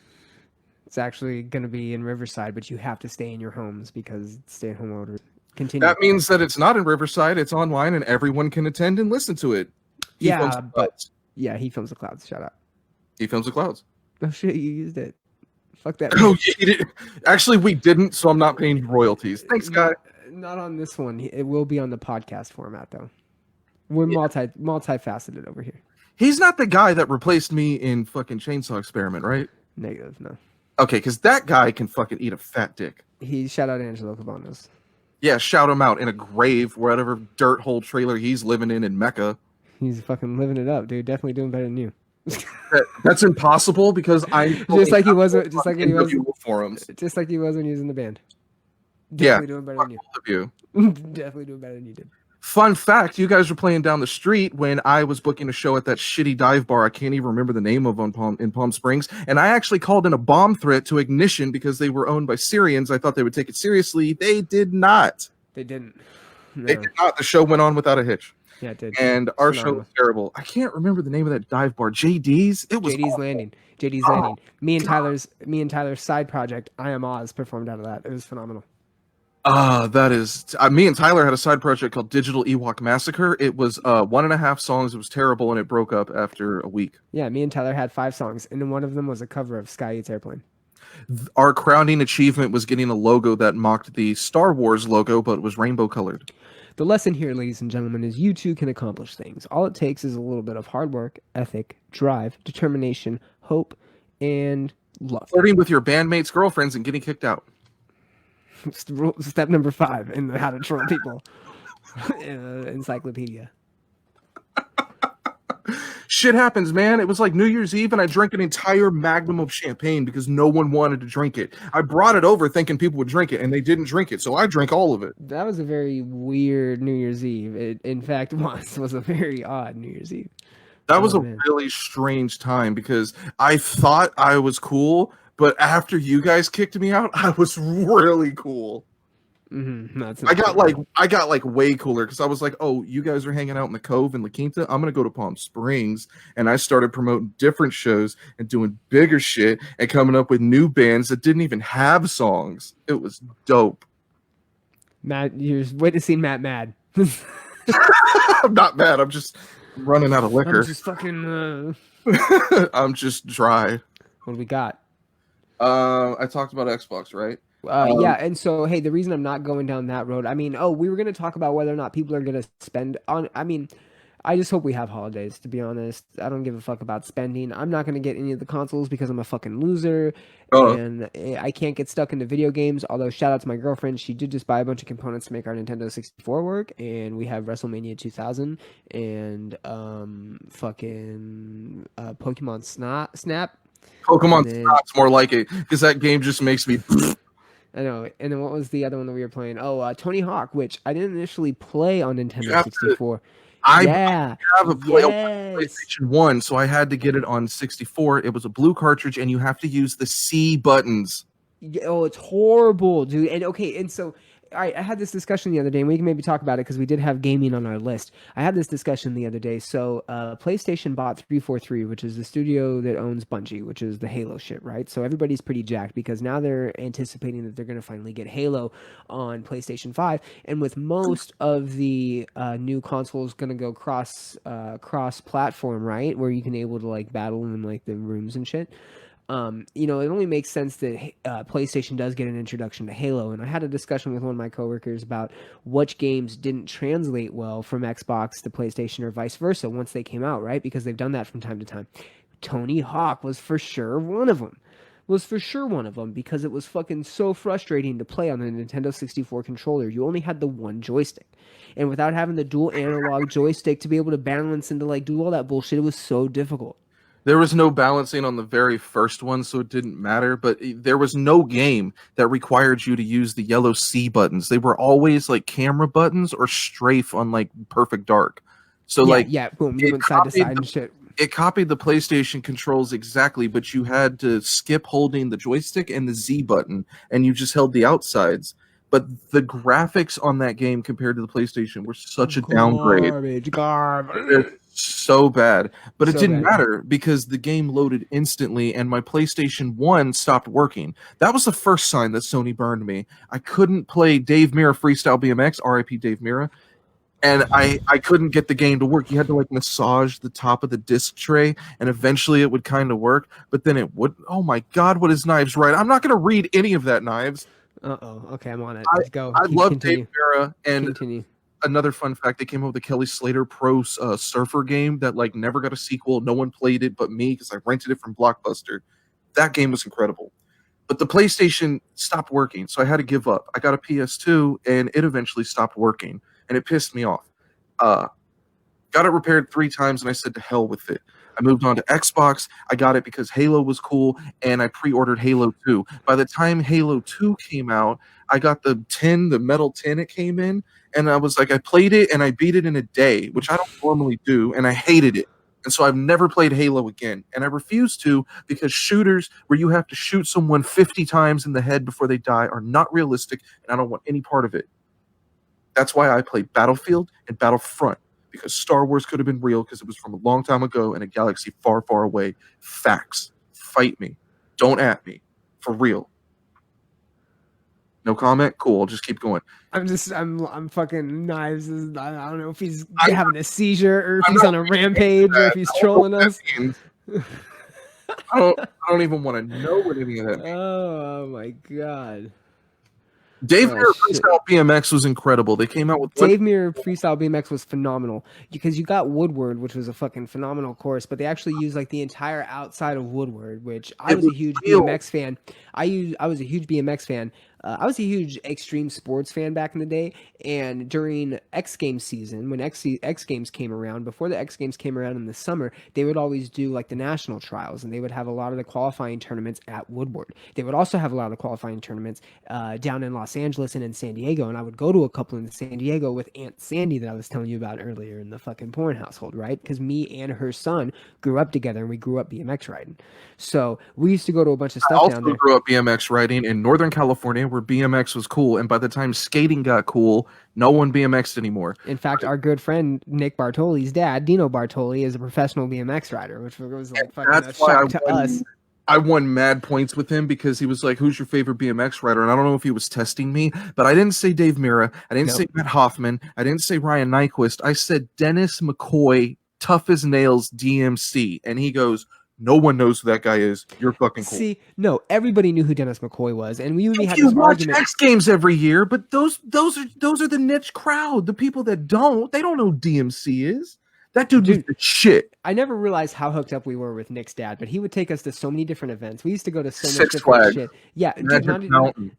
It's actually going to be in Riverside, but you have to stay in your homes because stay-at-home orders. Continue. That means that it's not in Riverside, it's online, and everyone can attend and listen to it. He films the clouds. Shout out. He films the clouds. Oh shit, you used it. Fuck that. Oh, actually, we didn't, so I'm not paying you royalties. Thanks, guy. Not on this one. It will be on the podcast format, though. We're multifaceted over here. He's not the guy that replaced me in fucking Chainsaw Experiment, right? Negative, no. Okay, because that guy can fucking eat a fat dick. Shout out Angelo Cabanos. Yeah, shout him out in a grave, whatever dirt hole trailer he's living in Mecca. He's fucking living it up, dude. Definitely doing better than you. That's impossible because I just like he was when he was when he was in the band. Definitely doing better than you. you. Definitely doing better than you did. Fun fact, you guys were playing down the street when I was booking a show at that shitty dive bar I can't even remember the name of in Palm Springs, and I actually called in a bomb threat to Ignition because they were owned by Syrians. I thought they would take it seriously. They did not. They didn't. No. They did not. The show went on without a hitch. Yeah, it did. And our show was terrible. I can't remember the name of that dive bar. JD's? It was JD's Landing. JD's Landing. Me and Tyler's side project, I Am Oz, performed out of that. It was phenomenal. That is me and Tyler had a side project called Digital Ewok Massacre. It was 1.5 songs. It was terrible and it broke up after a week. Yeah, me and Tyler had 5 songs, and then one of them was a cover of Sky Eats Airplane. Our crowning achievement was getting a logo that mocked the Star Wars logo, but it was rainbow colored. The lesson here, ladies and gentlemen, is you too can accomplish things. All it takes is a little bit of hard work, ethic, drive, determination, hope, and luck. Flirting with your bandmates' girlfriends and getting kicked out. Step number 5 in the How to Troll People encyclopedia. Shit happens, man. It was like New Year's Eve, and I drank an entire magnum of champagne because no one wanted to drink it. I brought it over thinking people would drink it, and they didn't drink it, so I drank all of it. That was a very weird New Year's Eve. It, in fact, was a very odd New Year's Eve. That was a really strange time because I thought I was cool, but after you guys kicked me out, I was really cool. Mm-hmm. I got like way cooler because I was like, oh, you guys are hanging out in the Cove in La Quinta. I'm gonna go to Palm Springs, and I started promoting different shows and doing bigger shit and coming up with new bands that didn't even have songs. It was dope. Matt, you're witnessing Matt mad. I'm not mad. I'm just running out of liquor. I'm just fucking. I'm just dry. What do we got? I talked about Xbox, right? Yeah, and so, hey, the reason I'm not going down that road, we were going to talk about whether or not people are going to spend on, I just hope we have holidays, to be honest. I don't give a fuck about spending. I'm not going to get any of the consoles because I'm a fucking loser, and I can't get stuck into video games, although shout out to my girlfriend. She did just buy a bunch of components to make our Nintendo 64 work, and we have WrestleMania 2000, and Pokemon Snap. Pokemon Snap's more like it, because that game just makes me... I know. And then what was the other one that we were playing? Oh, Tony Hawk, which I didn't initially play on Nintendo 64. I have a PlayStation 1, so I had to get it on 64. It was a blue cartridge, and you have to use the C buttons. Oh, it's horrible, dude. And okay, and so I had this discussion the other day, and we can maybe talk about it because we did have gaming on our list. I had this discussion the other day. So PlayStation bought 343, which is the studio that owns Bungie, which is the Halo shit, right? So everybody's pretty jacked because now they're anticipating that they're going to finally get Halo on PlayStation 5. And with most of the new consoles going to go cross-platform, right? Where you can able to like battle in like the rooms and shit. It only makes sense that PlayStation does get an introduction to Halo. And I had a discussion with one of my coworkers about which games didn't translate well from Xbox to PlayStation or vice versa once they came out, right? Because they've done that from time to time. Tony Hawk was for sure one of them. Because it was fucking so frustrating to play on the Nintendo 64 controller. You only had the one joystick. And without having the dual analog joystick to be able to balance and to like do all that bullshit, it was so difficult. There was no balancing on the very first one, so it didn't matter. But there was no game that required you to use the yellow C buttons. They were always like camera buttons or strafe on like Perfect Dark. So Yeah, like yeah, boom, you it went side to copied side the and shit. it copied the PlayStation controls exactly, but you had to skip holding the joystick and the Z button, and you just held the outsides. But the graphics on that game compared to the PlayStation were such a downgrade. Garbage, They're garbage. so bad. But it So didn't bad. matter because the game loaded instantly and my PlayStation 1 stopped working. That was the first sign that Sony burned me. I couldn't play Dave Mirra Freestyle BMX, RIP Dave Mirra, and I couldn't get the game to work. You had to like massage the top of the disc tray and eventually it would kind of work, but then it would. Oh my god, what is Knives right? I'm not going to read any of that, Knives. Uh-oh. Okay, I'm on it. I Go. I Keep love Dave continue. Mirra, and Continue. another fun fact, they came up with the Kelly Slater Pro Surfer game that like never got a sequel. No one played it but me because I rented it from Blockbuster. That game was incredible. But the PlayStation stopped working, so I had to give up. I got a PS2 and it eventually stopped working and it pissed me off. Uh, got it repaired 3 times and I said to hell with it. I moved on to Xbox. I got it because Halo was cool and I pre-ordered Halo 2. By the time Halo 2 came out, I got the metal tin it came in, and I was like, I played it and I beat it in a day, which I don't normally do, and I hated it. And so I've never played Halo again. And I refuse to because shooters where you have to shoot someone 50 times in the head before they die are not realistic, and I don't want any part of it. That's why I play Battlefield and Battlefront, because Star Wars could have been real because it was from a long time ago in a galaxy far, far away. Facts. Fight me. Don't at me. For real. No comment? Cool. I'll just keep going. I'm fucking Knives. I don't know if he's I'm having a seizure or if I'm he's not on a rampage or if he's trolling us. I don't even want to know what any of that means. Oh my god. Dave Oh, Mirra shit. Freestyle BMX was incredible. They came out with Dave Mirra Freestyle BMX was phenomenal because you got Woodward, which was a fucking phenomenal course, but they actually used like the entire outside of Woodward, which I it was a was huge real. BMX fan. I was a huge BMX fan. I was a huge extreme sports fan back in the day, and during X Games season, when X Games came around, before the X Games came around in the summer, they would always do like the national trials, and they would have a lot of the qualifying tournaments at Woodward. They would also have a lot of the qualifying tournaments down in Los Angeles and in San Diego, and I would go to a couple in San Diego with Aunt Sandy that I was telling you about earlier in the fucking porn household, right? Because me and her son grew up together, and we grew up BMX riding. So we used to go to a bunch of I stuff also down there. grew up BMX riding in Northern California where BMX was cool. And by the time skating got cool, no one BMX'd anymore. In fact, our good friend Nick Bartoli's dad, Dino Bartoli, is a professional BMX rider, which was like fucking a That's why shock to us. I won mad points with him because he was like, "Who's your favorite BMX rider?" And I don't know if he was testing me, but I didn't say Dave Mirra. I didn't say Matt Hoffman. I didn't say Ryan Nyquist. I said Dennis McCoy, tough as nails, DMC. And he goes, "No one knows who that guy is. You're fucking cool." See, no, everybody knew who Dennis McCoy was, and we even had You this watch argument. X Games every year, but those are the niche crowd. The people that they don't know who DMC is. That dude was the shit. I never realized how hooked up we were with Nick's dad, but he would take us to so many different events. We used to go to so much Six different Flags. shit. Yeah, dude,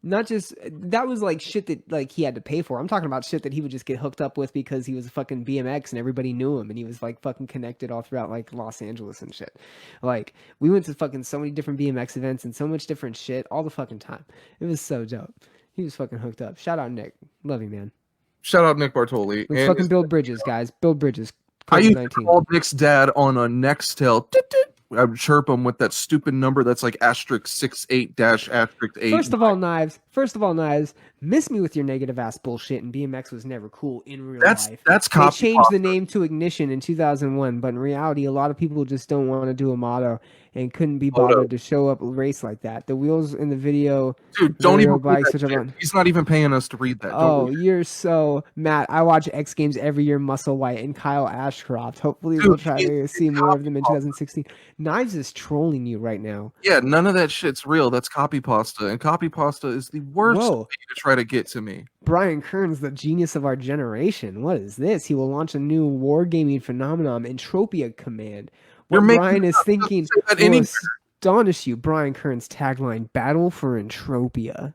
not just that was like shit that like he had to pay for. I'm talking about shit that he would just get hooked up with because he was a fucking BMX and everybody knew him and he was like fucking connected all throughout like Los Angeles and shit. Like we went to fucking so many different BMX events and so much different shit all the fucking time. It was so dope. He was fucking hooked up. Shout out Nick. Love you, man. Shout out Nick Bartoli. Let's fucking build bridges, guys. Build bridges. I used COVID-19. to call Nick's dad on a Nextel. I would chirp him with that stupid number that's like asterisk 68 dash asterisk 8. First of all, Knives, miss me with your negative ass bullshit, and BMX was never cool in real life. That's They changed the name to Ignition in 2001, but in reality, a lot of people just don't want to do a motto and couldn't be bothered to show up a race like that. The wheels in the video, dude, don't even bikes, he's not even paying us to read that. Oh, you're so Matt. I watch X Games every year. Musselwhite and Kyle Ashcroft. Hopefully, we'll try to see more of them in 2016. Knives is trolling you right now. Yeah, none of that shit's real. That's copy pasta, and copy pasta is the worst way to try to get to me. Bryan Kern's the genius of our generation. What is this? He will launch a new wargaming phenomenon, Entropia Command. What Bryan is thinking will astonish you. Bryan Kern's tagline: "Battle for Entropia."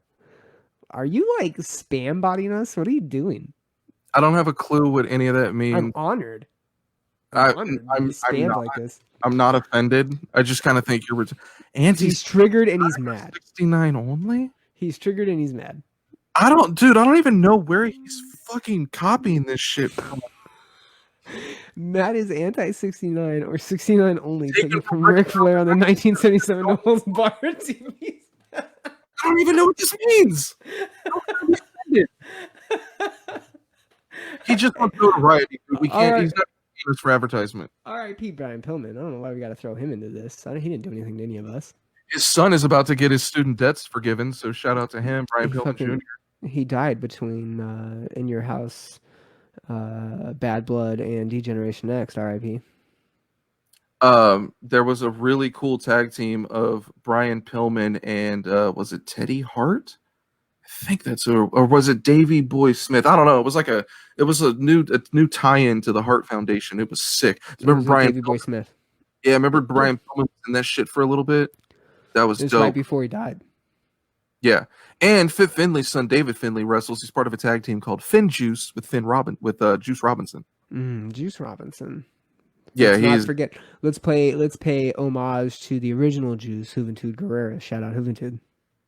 Are you like spam botting us? What are you doing? I don't have a clue what any of that means. I'm honored. I'm spammed not. like this. I'm not offended. I just kind of think you're anti. He's triggered and he's mad. 69 only. He's triggered and he's mad. I don't even know where he's fucking copying this shit from. Matt is anti 69 or 69 only, taken from Ric Flair on the 1977 No Holds Barred TV. I don't even know what this means. He just wants to go to Riot. We can't. Right. He's not famous for advertisement. R.I.P. Brian Pillman. I don't know why we got to throw him into this. He didn't do anything to any of us. His son is about to get his student debts forgiven, so shout out to him, Brian Pillman Jr. He died between In Your House, Bad Blood, and D-Generation X. R.I.P. There was a really cool tag team of Brian Pillman and was it Teddy Hart? I think that's or was it Davey Boy Smith? I don't know. It was a new tie-in to the Hart Foundation. It was sick. Remember Brian Davey Boy Smith? Yeah, remember Brian Pillman was in that shit for a little bit. That was dope. Right before he died. Yeah, and Fit Finley's son David Finley wrestles. He's part of a tag team called Finn Juice with Juice Robinson. Juice Robinson. Yeah, Let's pay homage to the original Juice, Juventud Guerrera. Shout out Juventud.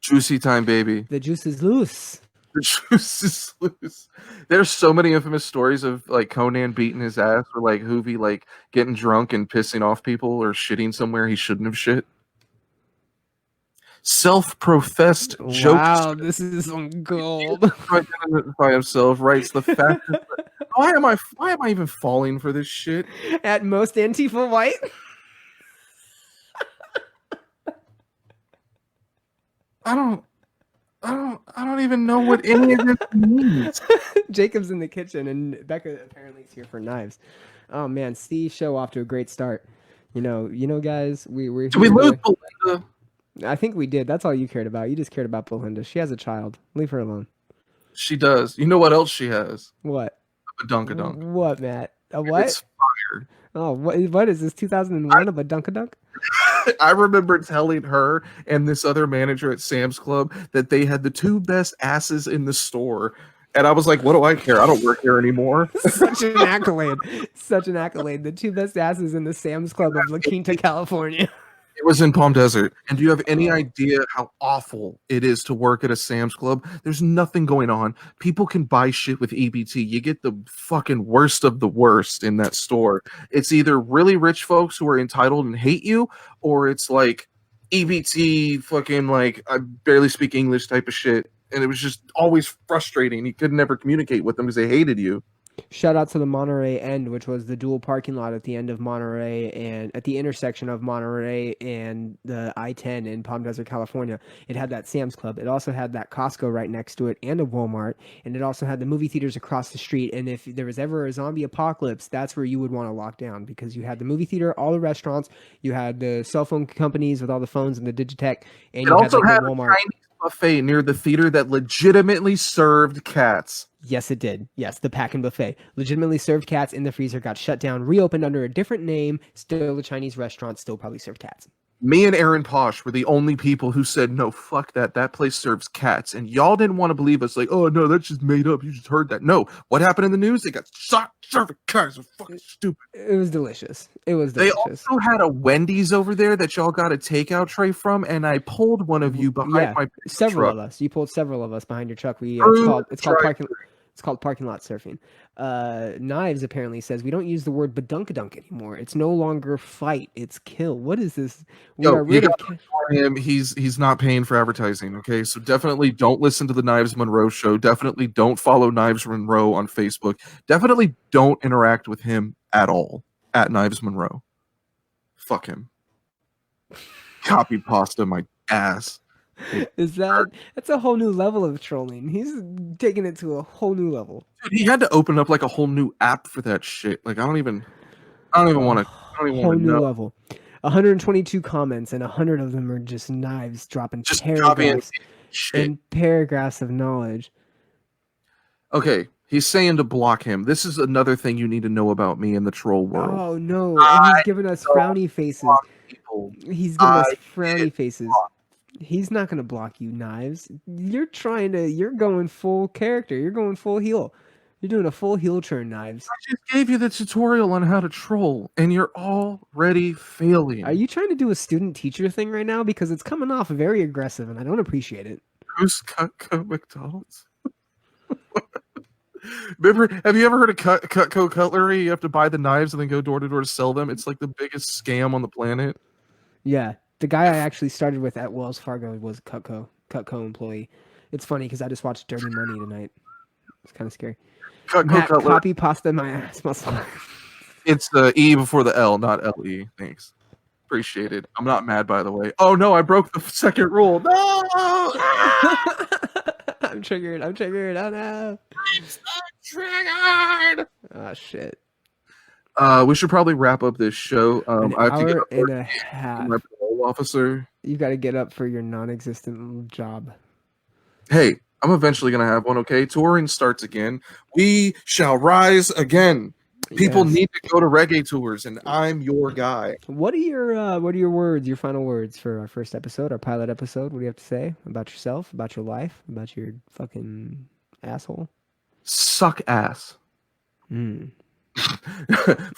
Juicy time, baby. The juice is loose. The juice is loose. There's so many infamous stories of like Conan beating his ass, or like Hoovy like getting drunk and pissing off people or shitting somewhere he shouldn't have shit. Self-professed joke. Wow, this is on gold. By himself, writes the fastest. Why am I even falling for this shit? At most Antifa white. I don't even know what any of this means. Jacob's in the kitchen and Becca apparently is here for knives. Oh man, Steve's show off to a great start. You know, guys, we're Did we lose Belinda? I think we did. That's all you cared about. You just cared about Belinda. She has a child. Leave her alone. She does. You know what else she has? What? A Dunkadunk. What, Matt? A what? It's fire. Oh, what is this? 2001 of a Dunkadunk? I remember telling her and this other manager at Sam's Club that they had the two best asses in the store. And I was like, what do I care? I don't work here anymore. Such an accolade. Such an accolade. The two best asses in the Sam's Club of La Quinta, California. It was in Palm Desert. And do you have any idea how awful it is to work at a Sam's Club? There's nothing going on. People can buy shit with EBT. You get the fucking worst of the worst in that store. It's either really rich folks who are entitled and hate you, or it's like EBT fucking like I barely speak English type of shit. And it was just always frustrating. You could never communicate with them because they hated you. Shout out to the Monterey End, which was the dual parking lot at the end of Monterey and at the intersection of Monterey and the I-10 in Palm Desert, California. It had that Sam's Club. It also had that Costco right next to it and a Walmart. And it also had the movie theaters across the street. And if there was ever a zombie apocalypse, that's where you would want to lock down because you had the movie theater, all the restaurants, you had the cell phone companies with all the phones and the Digitech, and you also had a Walmart. Chinese buffet near the theater that legitimately served cats. Yes, it did. Yes, the Pack and Buffet. Legitimately served cats in the freezer, got shut down, reopened under a different name, still a Chinese restaurant, still probably served cats. Me and Aaron Posh were the only people who said, no, fuck that. That place serves cats. And y'all didn't want to believe us. Like, oh, no, that's just made up. You just heard that. No. What happened in the news? They got shot serving cats. They're fucking stupid. It was delicious. It was delicious. They also had a Wendy's over there that y'all got a takeout tray from, and I pulled one of you behind my several truck. of us. You pulled several of us behind your truck. It's called parking lot surfing. Knives apparently says we don't use the word badunkadunk anymore. It's no longer fight, it's kill. What is this? He's not paying for advertising, okay? So definitely don't listen to the Knives Monroe show. Definitely don't follow Knives Monroe on Facebook. Definitely don't interact with him at all at Knives Monroe. Fuck him. Copy pasta my ass. That's a whole new level of trolling. He's taking it to a whole new level. Dude, he had to open up like a whole new app for that shit. Like I don't even want to. Whole new level. 122 comments, and 100 of them are just Knives dropping paragraphs and paragraphs of knowledge. Okay, he's saying to block him. This is another thing you need to know about me in the troll world. Oh no, and he's giving us frowny faces. He's giving us frowny faces. He's not going to block you, Knives. You're going full character. You're going full heel. You're doing a full heel turn, Knives. I just gave you the tutorial on how to troll, and you're already failing. Are you trying to do a student-teacher thing right now? Because it's coming off very aggressive, and I don't appreciate it. Who's Cutco McDonald's? Remember, have you ever heard of Cutco Cutlery? You have to buy the knives and then go door to door to sell them. It's like the biggest scam on the planet. Yeah, the guy I actually started with at Wells Fargo was a Cutco employee. It's funny because I just watched Dirty Money tonight. It's kind of scary. Matt, copy pasta my ass muscle. It's the E before the L, not L-E. Thanks. Appreciate it. I'm not mad, by the way. Oh, no, I broke the second rule. No! I'm triggered. Oh, no. I'm so triggered! Oh, shit. We should probably wrap up this show. I have to get up and a half. My parole officer. You got to get up for your non-existent job. Hey, I'm eventually going to have one, okay? Touring starts again. We shall rise again. People need to go to reggae tours, and I'm your guy. What are your words, your final words for our first episode, our pilot episode? What do you have to say about yourself, about your life, about your fucking asshole? Suck ass.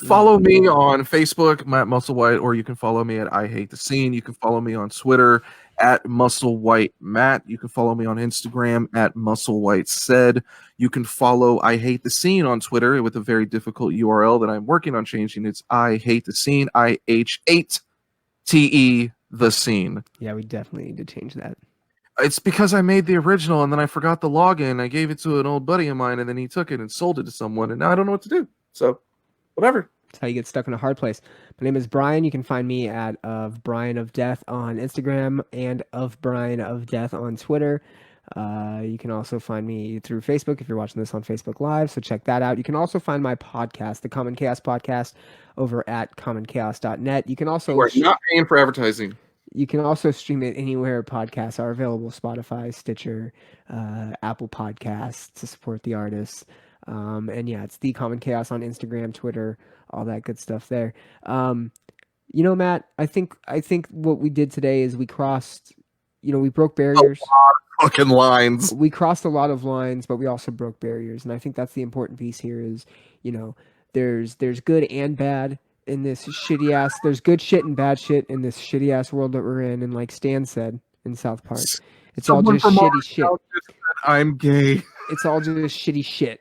Follow me on Facebook, Matt Musselwhite, or you can follow me at I Hate the Scene. You can follow me on Twitter at Musselwhite Matt. You can follow me on Instagram at Musselwhite Said. You can follow I Hate the Scene on Twitter with a very difficult URL that I'm working on changing. It's I Hate the Scene, IH8TE the Scene. Yeah, we definitely need to change that. It's because I made the original and then I forgot the login. I gave it to an old buddy of mine and then he took it and sold it to someone and now I don't know what to do. So, whatever. That's how you get stuck in a hard place. My name is Bryan. You can find me at of Bryan of Death on Instagram and of Bryan of Death on Twitter. You can also find me through Facebook if you're watching this on Facebook Live, so check that out. You can also find my podcast, the Common Chaos Podcast, over at commonchaos.net. You can also... We're not paying for advertising. You can also stream it anywhere podcasts are available, Spotify, Stitcher, Apple Podcasts to support the artists. And yeah, it's The Common Chaos on Instagram, Twitter, all that good stuff there. You know, Matt, I think what we did today is we crossed, we broke barriers. A lot of fucking lines. We crossed a lot of lines, but we also broke barriers. And I think that's the important piece here is, there's good and bad in this shitty ass, there's good shit and bad shit in this shitty ass world that we're in. And like Stan said in South Park, it's all just shitty shit. I'm gay. It's all just shitty shit.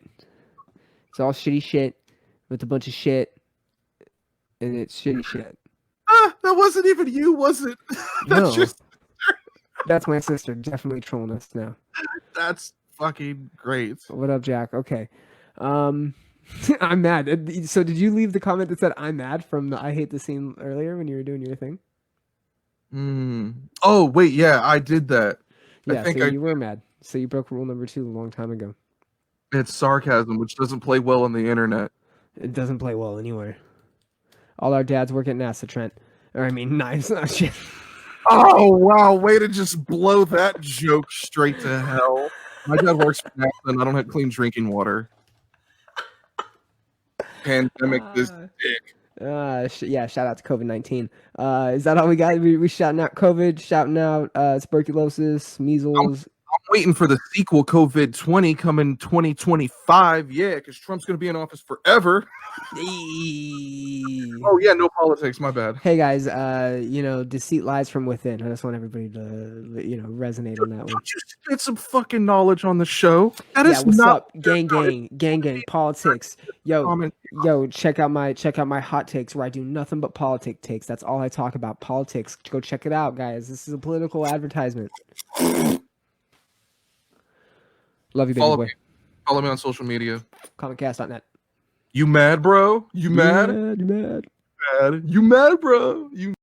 It's all shitty shit with a bunch of shit, and it's shitty shit. That wasn't even you, was it? That's no. That's my sister, definitely trolling us now. That's fucking great. What up, Jack? Okay. I'm mad. So did you leave the comment that said I'm mad from the I Hate the Scene earlier when you were doing your thing? Oh, wait, yeah, I did that. Yeah, so you were mad. So you broke rule number 2 a long time ago. It's sarcasm, which doesn't play well on the internet. It doesn't play well anywhere. All our dads work at NASA, Trent. Or I mean, knives. Oh, shit. Oh, wow. Way to just blow that joke straight to hell. My dad works for NASA and I don't have clean drinking water. Pandemic this dick. Yeah, shout out to COVID-19. Is that all we got? We shouting out COVID, shouting out tuberculosis, measles. I'm waiting for the sequel, COVID 20, coming 2025. Yeah, because Trump's going to be in office forever. Oh, yeah, no politics. My bad. Hey, guys, deceit lies from within. I just want everybody to, resonate on that one. Don't you spit some fucking knowledge on the show? That is what's not up? Gang, politics. Yo, check out my hot takes where I do nothing but politic takes. That's all I talk about. Politics. Go check it out, guys. This is a political advertisement. Love you, baby boy. Follow me on social media. Commoncast.net. You mad, bro? You mad? You mad? You mad, bro? You